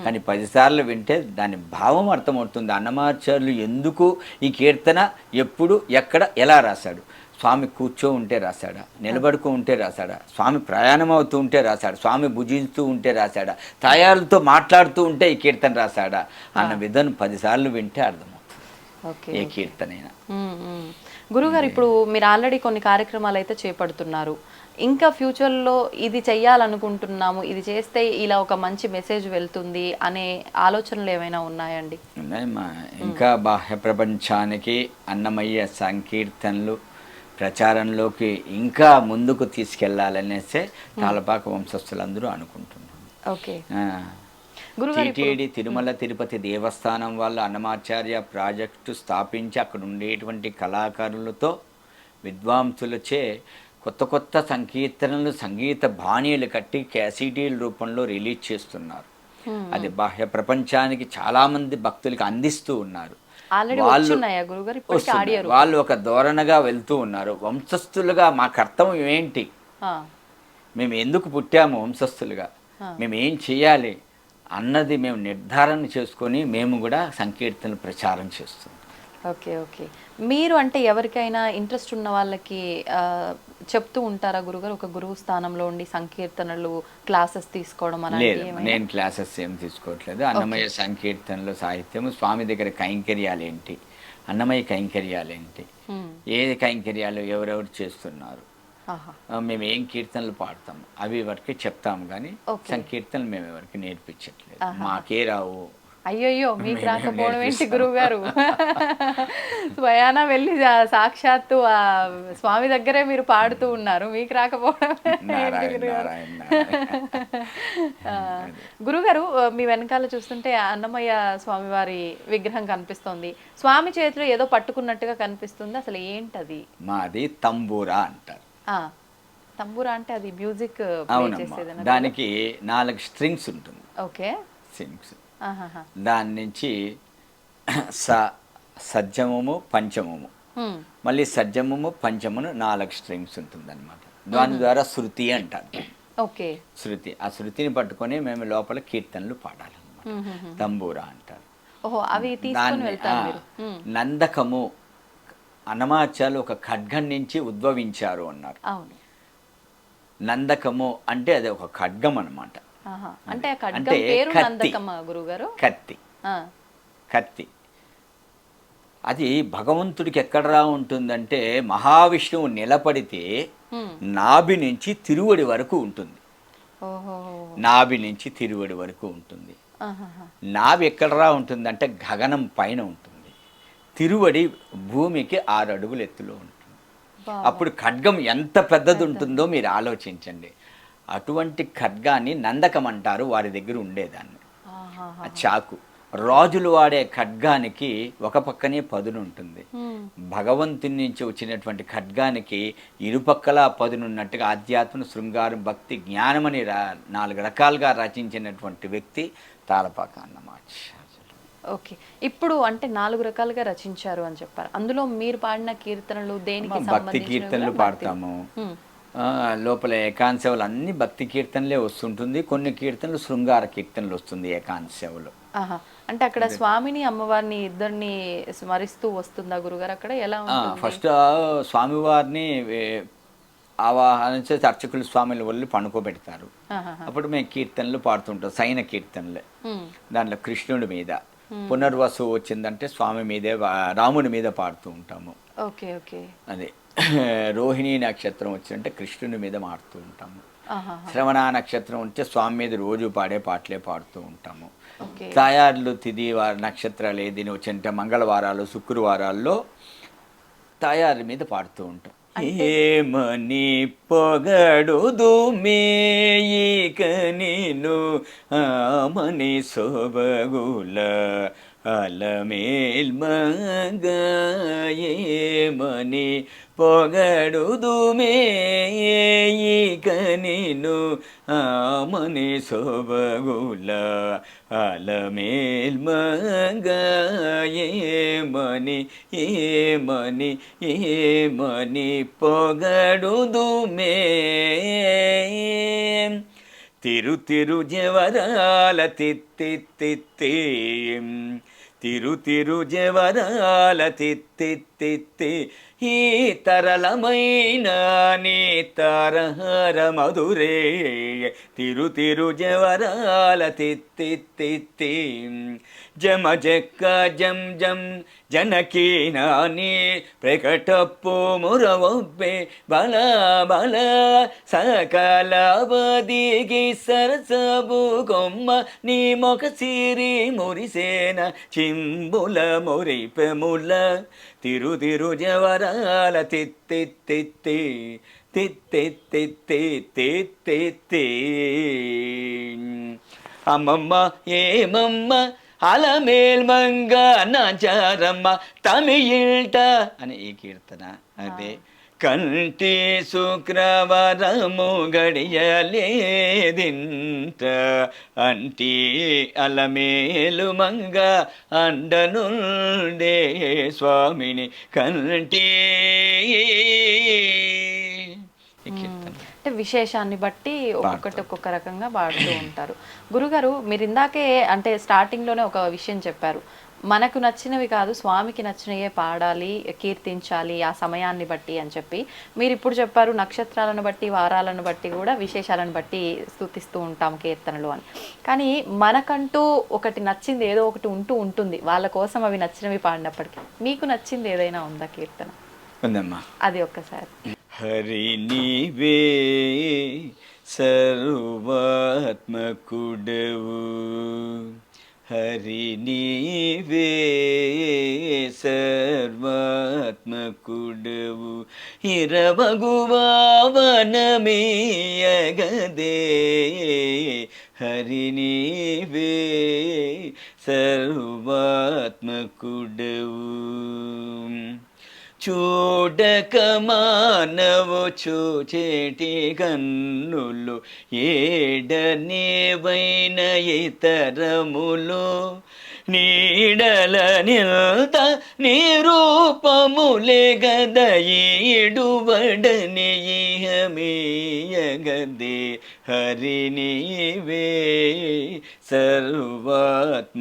కానీ 10 సార్లు వింటే దాని భావం అర్థమవుతుంది. అన్నమాచార్యులు ఎందుకు ఈ కీర్తన ఎప్పుడు ఎక్కడ ఎలా రాశాడు, స్వామి కూర్చో ఉంటే రాశాడా, నిలబడుకో ఉంటే రాశాడా, స్వామి ప్రయాణం అవుతూ ఉంటే రాశాడా, స్వామి భుజిస్తూ ఉంటే రాశాడా, తాయాలతో మాట్లాడుతూ ఉంటే ఈ కీర్తన రాశాడా అన్న విధానం 10 సార్లు వింటే అర్థమవుతుంది ఏ కీర్తనైనా. గురుగారు, ఇప్పుడు మీరు ఆల్రెడీ కొన్ని కార్యక్రమాలు అయితే చేపడుతున్నారు. ఇంకా ఫ్యూచర్లో ఇది చెయ్యాలనుకుంటున్నాము, ఇది చేస్తే ఇలా ఒక మంచి మెసేజ్ వెళ్తుంది అనే ఆలోచనలు ఏమైనా ఉన్నాయండి? ఉన్నాయమ్మా. ఇంకా బాహ్య ప్రపంచానికి అన్నమయ్య సంకీర్తనలు ప్రచారంలోకి ఇంకా ముందుకు తీసుకెళ్లాలనేసే తాళపాక వంశస్థులందరూ అనుకుంటున్నారు. ఓకే. టీటీడీ తిరుమల తిరుపతి దేవస్థానం వాళ్ళు అన్నమాచార్య ప్రాజెక్టు స్థాపించి అక్కడ ఉండేటువంటి కళాకారులతో విద్వాంసులచే కొత్త కొత్త సంకీర్తనలు సంగీత బాణీలు కట్టి క్యాసిడీల రూపంలో రిలీజ్ చేస్తున్నారు. అది బాహ్య ప్రపంచానికి చాలామంది భక్తులకి అందిస్తూ ఉన్నారు. వాళ్ళు ఒక ధోరణగా వెళ్తూ ఉన్నారు. వంశస్థులుగా మా కర్తవ్యం ఏంటి, మేము ఎందుకు పుట్టాము వంశస్థులుగా, మేము ఏం చేయాలి అన్నది మేము నిర్ధారణ చేసుకొని మేము కూడా సంకీర్తనలు ప్రచారం చేస్తున్నాం. Okay okay. మీరు అంటే ఎవరికైనా ఇంట్రెస్ట్ ఉన్న వాళ్ళకి చెప్తూ ఉంటారా గురుగారు, ఒక గురువు స్థానంలో ఉండి సంకీర్తనలు క్లాసెస్ తీసుకోవడం లేదు, నేను క్లాసెస్ ఏం తీసుకోవట్లేదు. అన్నమయ్య సంకీర్తనలు సాహిత్యం, స్వామి దగ్గర కైంకర్యాలు ఏంటి, అన్నమయ్య కైంకర్యాలు ఏంటి, ఏ కైంకర్యాలు ఎవరెవరు చేస్తున్నారు, మేము ఏం కీర్తనలు పాడతాము అవి ఎవరికి చెప్తాము, కానీ సంకీర్తనలు మేము ఎవరికి నేర్పించట్లేదు. మాకే రావు. అయ్యో, మీకు రాకపోవడం ఏంటి గురువు గారు? స్వయానా వెళ్ళి సాక్షాత్తు ఆ స్వామి దగ్గరే మీరు పాడుతూ ఉన్నారు, మీకు రాకపోవడం. గురుగారు, మీ వెనకాల చూస్తుంటే అన్నమయ్య స్వామి వారి విగ్రహం కనిపిస్తోంది. స్వామి చేతిలో ఏదో పట్టుకున్నట్టుగా కనిపిస్తుంది, అసలు ఏంటది? మాది తంబూరా అంటారు. తంబూరా అంటే అది మ్యూజిక్. దానికి 4 స్ట్రింగ్స్ ఉంటుంది. ఓకే. స్ట్రింగ్స్. దాని నుంచి సజ్జమము పంచమము, మళ్ళీ సజ్జమము పంచమును 4 స్ట్రింగ్స్ ఉంటుంది అనమాట. దాని ద్వారా శృతి అంటారు. ఓకే. శృతి. ఆ శృతిని పట్టుకొని మేము లోపల కీర్తనలు పాడాలన్నమాట. తంబూరా అంటారు. నందకము అన్నమాచార్యులు ఒక ఖడ్గం నుంచి ఉద్భవించారు అన్నారు. నందకము అంటే అది ఒక ఖడ్గం అనమాట. అంటే కత్తి. కత్తి అది భగవంతుడికి ఎక్కడరా ఉంటుందంటే మహావిష్ణువు నిలబడితే నాభి నుంచి తిరువడి వరకు ఉంటుంది. నాభి నుంచి తిరువడి వరకు ఉంటుంది. నాభి ఎక్కడరా ఉంటుందంటే గగనం పైన ఉంటుంది. తిరువడి భూమికి 6 అడుగుల ఎత్తులో ఉంటుంది. అప్పుడు ఖడ్గం ఎంత పెద్దది ఉంటుందో మీరు ఆలోచించండి. అటువంటి ఖడ్గాన్ని నందకం అంటారు. వారి దగ్గర ఉండేదాన్ని. ఆ చాకు రాజులు వాడే ఖడ్గానికి ఒక పక్కనే పదును ఉంటుంది. భగవంతుని నుంచి వచ్చినటువంటి ఖడ్గానికి ఇరుపక్కల పదునున్నట్టుగా ఆధ్యాత్మ, శృంగారం, భక్తి, జ్ఞానమని 4 రకాలుగా రచించినటువంటి వ్యక్తి తాళపాక అన్నమాచార్యులు. ఓకే. ఇప్పుడు అంటే 4 రకాలుగా రచించారు అని చెప్పారు. అందులో మీరు పాడిన కీర్తనలు దేనికి? భక్తి కీర్తనలు పాడతాము. లోపల ఏకాంత సేవలు అన్ని భక్తి కీర్తనలే వస్తుంటుంది. కొన్ని కీర్తనలు శృంగార కీర్తనలు వస్తుంది ఏకాంత సేవలు. అంటే అక్కడ స్వామిని అమ్మవారిని ఇద్దరిని స్మరిస్తూ వస్తుందా గురుగారు? అక్కడ ఎలా ఉంటుంది? ఫస్ట్ స్వామివారిని ఆవాహనించే అర్చకులు స్వామిని వెళ్ళి పనుకోబెడతారు. అప్పుడు మేము కీర్తనలు పాడుతుంటాం. సైన కీర్తనలే. దాంట్లో కృష్ణుడి మీద పునర్వసు వచ్చిందంటే స్వామి మీదే, రాముని మీద పాడుతూ ఉంటాము. Okay okay. అదే రోహిణీ నక్షత్రం వచ్చిందంటే కృష్ణుని మీద పాడుతూ ఉంటాము. శ్రవణ నక్షత్రం ఉంటే స్వామి మీద రోజు పాడే పాటలే పాడుతూ ఉంటాము. తాయార్లు తిథి నక్షత్రాలు ఏదిని వచ్చింటే మంగళవారాలు, శుక్రవారాల్లో తాయారు మీద పాడుతూ ఉంటాం. ఏమని పొగడుదు మేయిక నీను ఆమని సొబగుల అలమేల్ మగ, ఏమని పొగడుదు మేయిక నీను ఆమని సొబగుల అలమేల్ మగ, ఏమని ఏమని ఏమని పొగడుదు మే తిరు తిరు జవరాల తిత్తి తిరు తిరు జవరాల తిత్తి తిత్తి ఈ తరళమైన నీ తారహార మధురే తిరు తిరు జవరాల తిత్తి జమ జక్క జం జం జనకీ నాని ప్రకటప్పు మురవొబ్బే బల బల సకల బదిగి సరసబు కొమ్మ నీ మొక సిరి మురిసేన చింబుల మురిపెముల తిరు తిరు జవరాల తిత్తి అమ్మమ్మ ఏమమ్మ అలమేల్ మంగ నాచారమ్మ తమిళట అని ఈ కీర్తన. అదే కంటి శుక్రవారము గడియలేదింట అంటి అలమేలు మంగ అండనుండే స్వామిని కంటి. అంటే విశేషాన్ని బట్టి ఒక్కొక్క రకంగా పాడుతూ ఉంటారు. గురుగారు మీరు ఇందాకే అంటే స్టార్టింగ్లోనే ఒక విషయం చెప్పారు, మనకు నచ్చినవి కాదు స్వామికి నచ్చినవే పాడాలి కీర్తించాలి ఆ సమయాన్ని బట్టి అని చెప్పి. మీరు ఇప్పుడు చెప్పారు నక్షత్రాలను బట్టి వారాలను బట్టి కూడా విశేషాలను బట్టి స్తుతిస్తూ ఉంటాం కీర్తనలు అని. కానీ మనకంటూ ఒకటి నచ్చింది ఏదో ఒకటి ఉంటుంది, వాళ్ళ కోసం అవి నచ్చినవి పాడినప్పటికీ మీకు నచ్చింది ఏదైనా ఉందా కీర్తన? ఉందమ్మా, అది ఒక్కసారి. హరి నీవే సర్వాత్మకుడవు, హరి నీవే సర్వాత్మకుడవు, ఇరవగువావనమీయగదే హరి నీవే సర్వాత్మకుడవు. చూడక మానవు చూచేటి కన్నులు ఏడనేవైన ఇతరములు నీడల నిల్త నిరూపములే గదయిడువడని ఇహమీయగదే హరి నీవే సర్వాత్మకుడవు.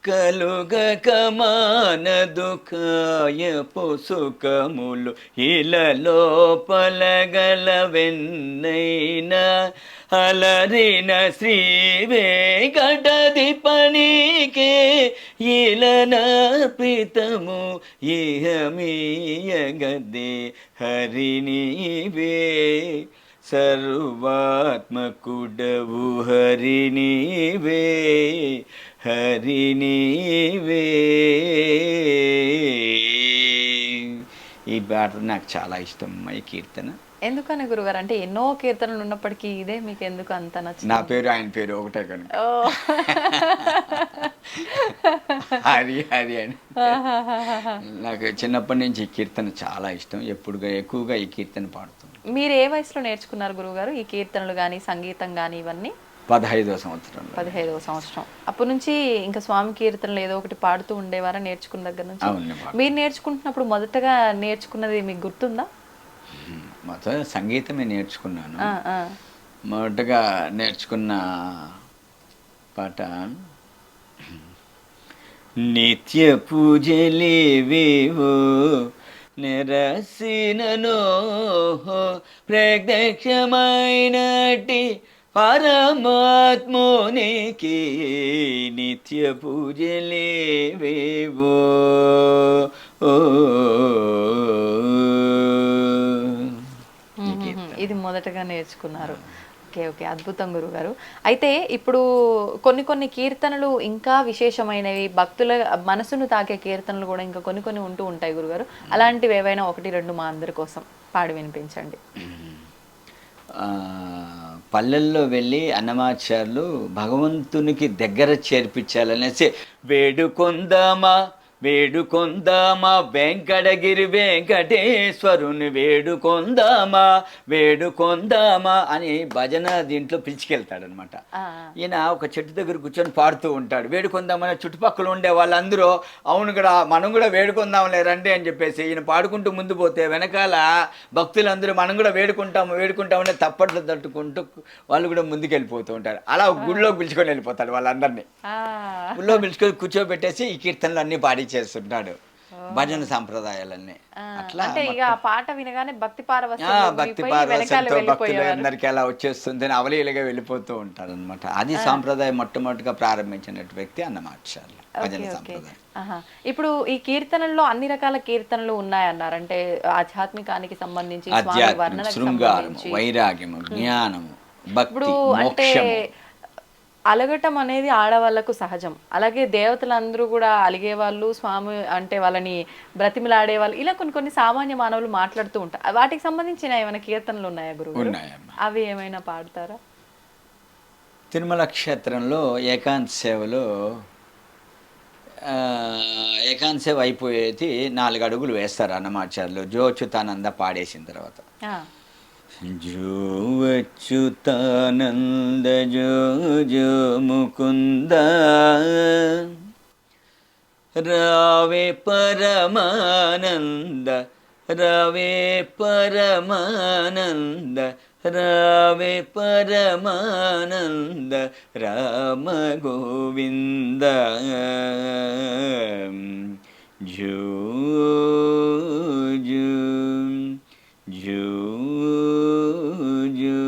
కలుగక మానదుకాయపు సుఖములు ఇలలో పలగలవెన్నైనా అలరిన శ్రీ వెంకటాధిపనికే ఇలనర్పితము ఇహమీయగదే హరి నీవే సర్వాత్మకుడవు, హరి నీవే హరి నీవే. ఈ పాట నాకు చాలా ఇష్టం ఈ కీర్తన. ఎందుకని గురుగారు? అంటే ఎన్నో కీర్తనలు ఉన్నప్పటికీ ఇదే మీకు ఎందుకు అంత నచ్చింది? నా పేరు ఆయన పేరు ఒకటే కనుక హరి హరి అని. నాకు చిన్నప్పటి నుంచి ఈ కీర్తన చాలా ఇష్టం, ఎక్కువగా ఈ కీర్తన పాడుతుంది. మీరు ఏ వయసులో నేర్చుకున్నారు గురుగారు ఈ కీర్తనలు కానీ సంగీతం కానీ ఇవన్నీ? 15వ సంవత్సరం. 15వ సంవత్సరం. అప్పటి నుంచి ఇంకా స్వామి కీర్తనలు ఏదో ఒకటి పాడుతూ ఉండేవారా నేర్చుకున్న దగ్గర నుంచి? మీరు నేర్చుకుంటున్నప్పుడు మొదటగా నేర్చుకున్నది మీకు గుర్తుందా? మొత్తం సంగీతమే నేర్చుకున్నాను. మొదటగా నేర్చుకున్న పాట నిత్య పూజలేవేవో నిరసిననో ప్రత్యక్షమైనటి పరమాత్మోనికి నిత్య పూజలేవేవో. ఇది మొదటగా నేర్చుకున్నారు. ఓకే ఓకే, అద్భుతం గురుగారు. అయితే ఇప్పుడు కొన్ని కీర్తనలు ఇంకా విశేషమైనవి, భక్తుల మనసును తాకే కీర్తనలు కూడా ఇంకా కొన్ని ఉంటూ ఉంటాయి గురుగారు. అలాంటివి ఏవైనా 1-2 మా అందరి కోసం పాడి వినిపించండి. పల్లెల్లో వెళ్ళి అన్నమాచార్యులు భగవంతునికి దగ్గర చేర్పించాలనేసి వేడుకొందామా వేడుకొందామా వెంకటగిరి వెంకటేశ్వరుని వేడుకొందామా అని భజన దీంట్లో పిలిచికెళ్తాడనమాట. ఈయన ఒక చెట్టు దగ్గర కూర్చొని పాడుతూ ఉంటాడు. వేడుకొందామని చుట్టుపక్కల ఉండే వాళ్ళందరూ అవును కూడా మనం కూడా వేడుకొందాంలే రండి అని చెప్పేసి ఈయన పాడుకుంటూ ముందు పోతే వెనకాల భక్తులందరూ మనం కూడా వేడుకుంటామని తప్పట్లు తట్టుకుంటూ వాళ్ళు కూడా ముందుకెళ్ళిపోతూ ఉంటారు. అలా గుళ్ళో పిలుచుకొని వెళ్ళిపోతాడు వాళ్ళందరినీ. గుళ్ళో పిలుచుకొని కూర్చోబెట్టేసి ఈ కీర్తనలు అన్నీ పాడించి చేస్తుంటాడు భజన సాంప్రదాయాలన్నీ. అట్లా అంటే ఇక ఆ పాట వినగానే భక్తి భక్తి పారవశ్యంతో భక్తులు అందరికీ అలా వచ్చేస్తుంది, అవలీలుగా వెళ్ళిపోతూ ఉంటారు అనమాట. అది సాంప్రదాయం మొట్టమొదటిగా ప్రారంభించిన వ్యక్తి అన్నమాచార్యులు భజన సాంప్రదాయం. ఇప్పుడు ఈ కీర్తనల్లో అన్ని రకాల కీర్తనలు ఉన్నాయన్నారు. అంటే ఆధ్యాత్మికానికి సంబంధించి, ఆధ్యాత్మిక, శృంగారము, వైరాగ్యము, జ్ఞానము, భక్తి, మోక్షము. అలగటం అనేది ఆడవాళ్లకు సహజం. అలాగే దేవతలందరూ కూడా అలిగేవాళ్ళు, స్వామి అంటే వాళ్ళని బ్రతిమిలాడే వాళ్ళు, ఇలా కొన్ని కొన్ని సామాన్య మానవులు మాట్లాడుతూ ఉంటారు. వాటికి సంబంధించిన ఏమైనా కీర్తనలు ఉన్నాయా గురువు? అవి ఏమైనా పాడతారా? తిరుమల క్షేత్రంలో ఏకాంత సేవలో ఏకాంత సేవ అయిపోయేది 4 అడుగులు వేస్తారు అన్నమాచార్యులు జోచ్యుతానంద పాడేసిన తర్వాత. జో అచ్యుతానంద జో జో ముకుంద రావే పరమానంద రావే పరమానంద రావే పరమానంద రామ గోవింద జో జో జో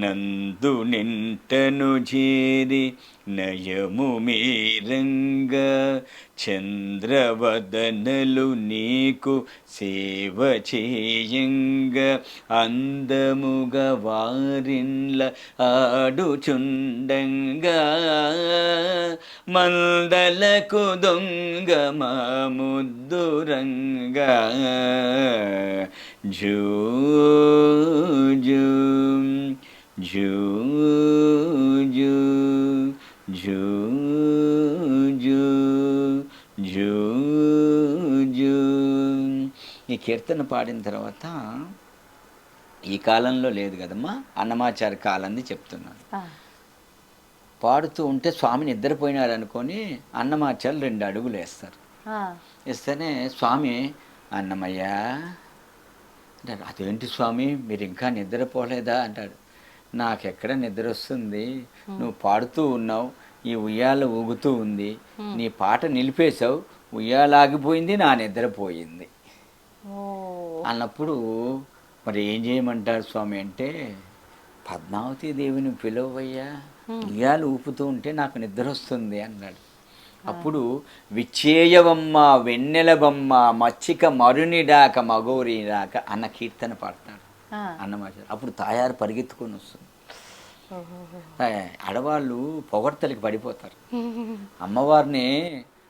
నందు నింటను చేరి నయము మీరంగ చంద్రవదనలు నీకు సేవ చేయంగ అందముగ వారిన్ల ఆడుచుండంగా మందలకు దొంగ మా ముద్దురంగా జూ జూ జూ జూ జూ జూ జూ జూ. ఈ కీర్తన పాడిన తర్వాత ఈ కాలంలో లేదు కదమ్మా, అన్నమాచార్య కాలంది చెప్తున్నాను. పాడుతూ ఉంటే స్వామి నిద్రపోయినారు అనుకొని అన్నమాచార్యులు 2 అడుగులు వేస్తారు. వేస్తేనే స్వామి అన్నమయ్య అంటాడు. అదేంటి స్వామి మీరు ఇంకా నిద్రపోలేదా అంటాడు. నాకెక్కడ నిద్ర వస్తుంది, నువ్వు పాడుతూ ఉన్నావు, ఈ ఉయ్యాల ఊగుతూ ఉంది, నీ పాట నిలిపేశావు, ఉయ్యాలాగిపోయింది, నా నిద్రపోయింది అన్నప్పుడు మరి ఏం చేయమంటారు స్వామి అంటే, పద్మావతి దేవిని పిలవయ్యా, ఉయ్యాలు ఊపుతూ ఉంటే నాకు నిద్ర వస్తుంది అన్నాడు. అప్పుడు విచ్చేయవమ్మ వెన్నెలబమ్మ మచ్చిక మరునిడాక మగోరిడాక అన్న కీర్తన పాడతాడు అన్నమాట. అప్పుడు తాయారు పరిగెత్తుకొని వస్తుంది. ఆడవాళ్ళు పొగడ్తలకి పడిపోతారు. అమ్మవారిని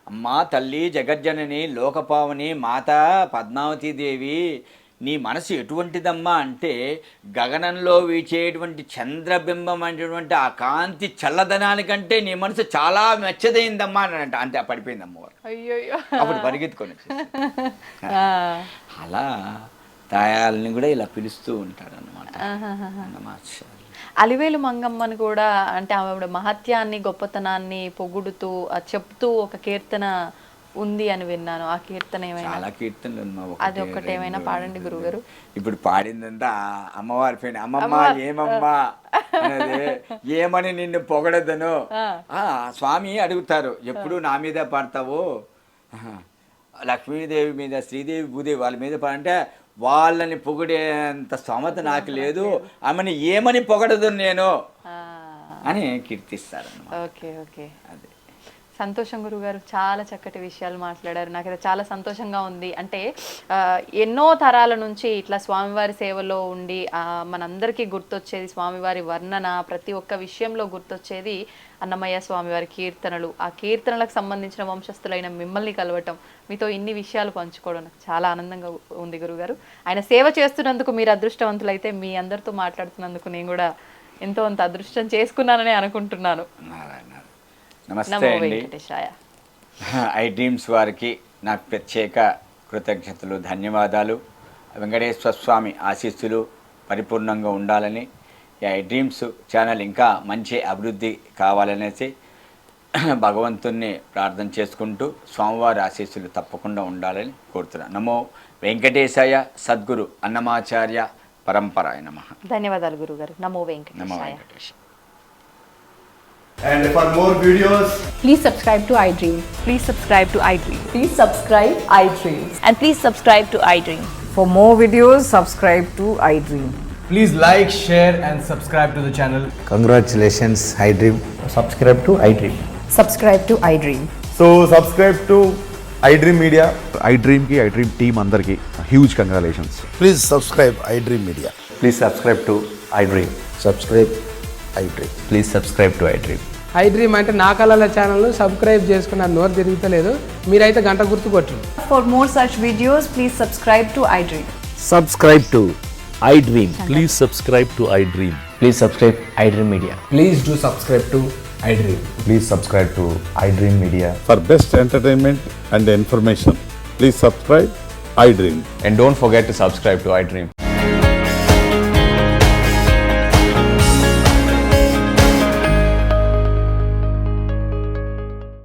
అమ్మా తల్లి జగజ్జనని లోకపావని మాత పద్మావతీదేవి నీ మనసు ఎటువంటిదమ్మా అంటే, గగనంలో వీచేటువంటి చంద్రబింబం అనేటువంటి ఆ కాంతి చల్లదనానికంటే నీ మనసు చాలా మెచ్చదైందమ్మా అని అంతే పడిపోయింది అమ్మవారు. అప్పుడు పరిగెత్తుకొని అలా తాయాలని కూడా ఇలా పిలుస్తూ ఉంటారు అన్నమాట. అలివేలు మంగమ్మని కూడా అంటే ఆవిడ మహత్యాన్ని గొప్పతనాన్ని పొగుడుతూ చెప్తూ ఒక కీర్తన ఉంది అని విన్నాను. ఆ కీర్తన ఏమైనా? చాలా కీర్తనలు ఉన్నావు, అది ఒక్కటి ఏమైనా పాడండి గురుగారు. ఇప్పుడు పాడిందంతా అమ్మవారి పైన. అమ్మమ్మ ఏమమ్మా అనేది ఏమని నిన్ను పొగడదను స్వామి అడుగుతారు. ఎప్పుడు నా మీద పాడతావు, లక్ష్మీదేవి మీద శ్రీదేవి భూదేవి వాళ్ళ మీద పాడంటే వాళ్ళని పొగిడేంత స్తోమత నాకు లేదు, ఆమెను ఏమని పొగడదు నేను అని కీర్తిస్తారు. ఓకే ఓకే, అదే సంతోషం గురుగారు. చాలా చక్కటి విషయాలు మాట్లాడారు. నాకైతే చాలా సంతోషంగా ఉంది. అంటే ఎన్నో తరాల నుంచి ఇట్లా స్వామివారి సేవలో ఉండి మనందరికీ గుర్తొచ్చేది స్వామివారి వర్ణన, ప్రతి ఒక్క విషయంలో గుర్తొచ్చేది అన్నమయ్య స్వామివారి కీర్తనలు. ఆ కీర్తనలకు సంబంధించిన వంశస్థులైన మిమ్మల్ని కలవటం, మీతో ఇన్ని విషయాలు పంచుకోవడం నాకు చాలా ఆనందంగా ఉంది గురుగారు. ఆయన సేవ చేస్తున్నందుకు మీరు అదృష్టవంతులైతే, మీ అందరితో మాట్లాడుతున్నందుకు నేను కూడా ఎంతో అంత అదృష్టం చేసుకున్నానని అనుకుంటున్నాను. నమస్తే అండి. ఐ డ్రీమ్స్ వారికి నాకు ప్రత్యేక కృతజ్ఞతలు, ధన్యవాదాలు. వెంకటేశ్వర స్వామి ఆశీస్సులు పరిపూర్ణంగా ఉండాలని, ఈ ఐ డ్రీమ్స్ ఛానల్ ఇంకా మంచి అభివృద్ధి కావాలనేసి భగవంతుణ్ణి ప్రార్థన చేసుకుంటూ స్వామివారి ఆశీస్సులు తప్పకుండా ఉండాలని కోరుతున్నాను. నమో వెంకటేశాయ. సద్గురు అన్నమాచార్య పరంపరాయ నమః. ధన్యవాదాలు గురుగారు. నమో వెంకటేశాయ. And for more videos, Please subscribe to iDream. Please subscribe to iDream. Please subscribe iDream. And please subscribe to iDream. For more videos, subscribe to iDream. Please like, share and subscribe to the channel. Congratulations, iDream. Subscribe to iDream. Subscribe to iDream. so subscribe to iDream Media. iDream ki iDream team andarki huge congratulations. Please subscribe iDream Media. Please subscribe to iDream. Subscribe iDream. Please subscribe to iDream. iDream అంటే నా కళల channel subscribe చేసుకున్న నోరు తిరుగుతలేదు, మీరైతే గంట గుర్తు కొట్టండి. For more such videos, please subscribe to iDream. Subscribe to iDream. Please subscribe to iDream. Please subscribe iDream Media. Please do subscribe to iDream. Please subscribe to iDream Media. For best entertainment and information, please subscribe iDream. And don't forget to subscribe to iDream.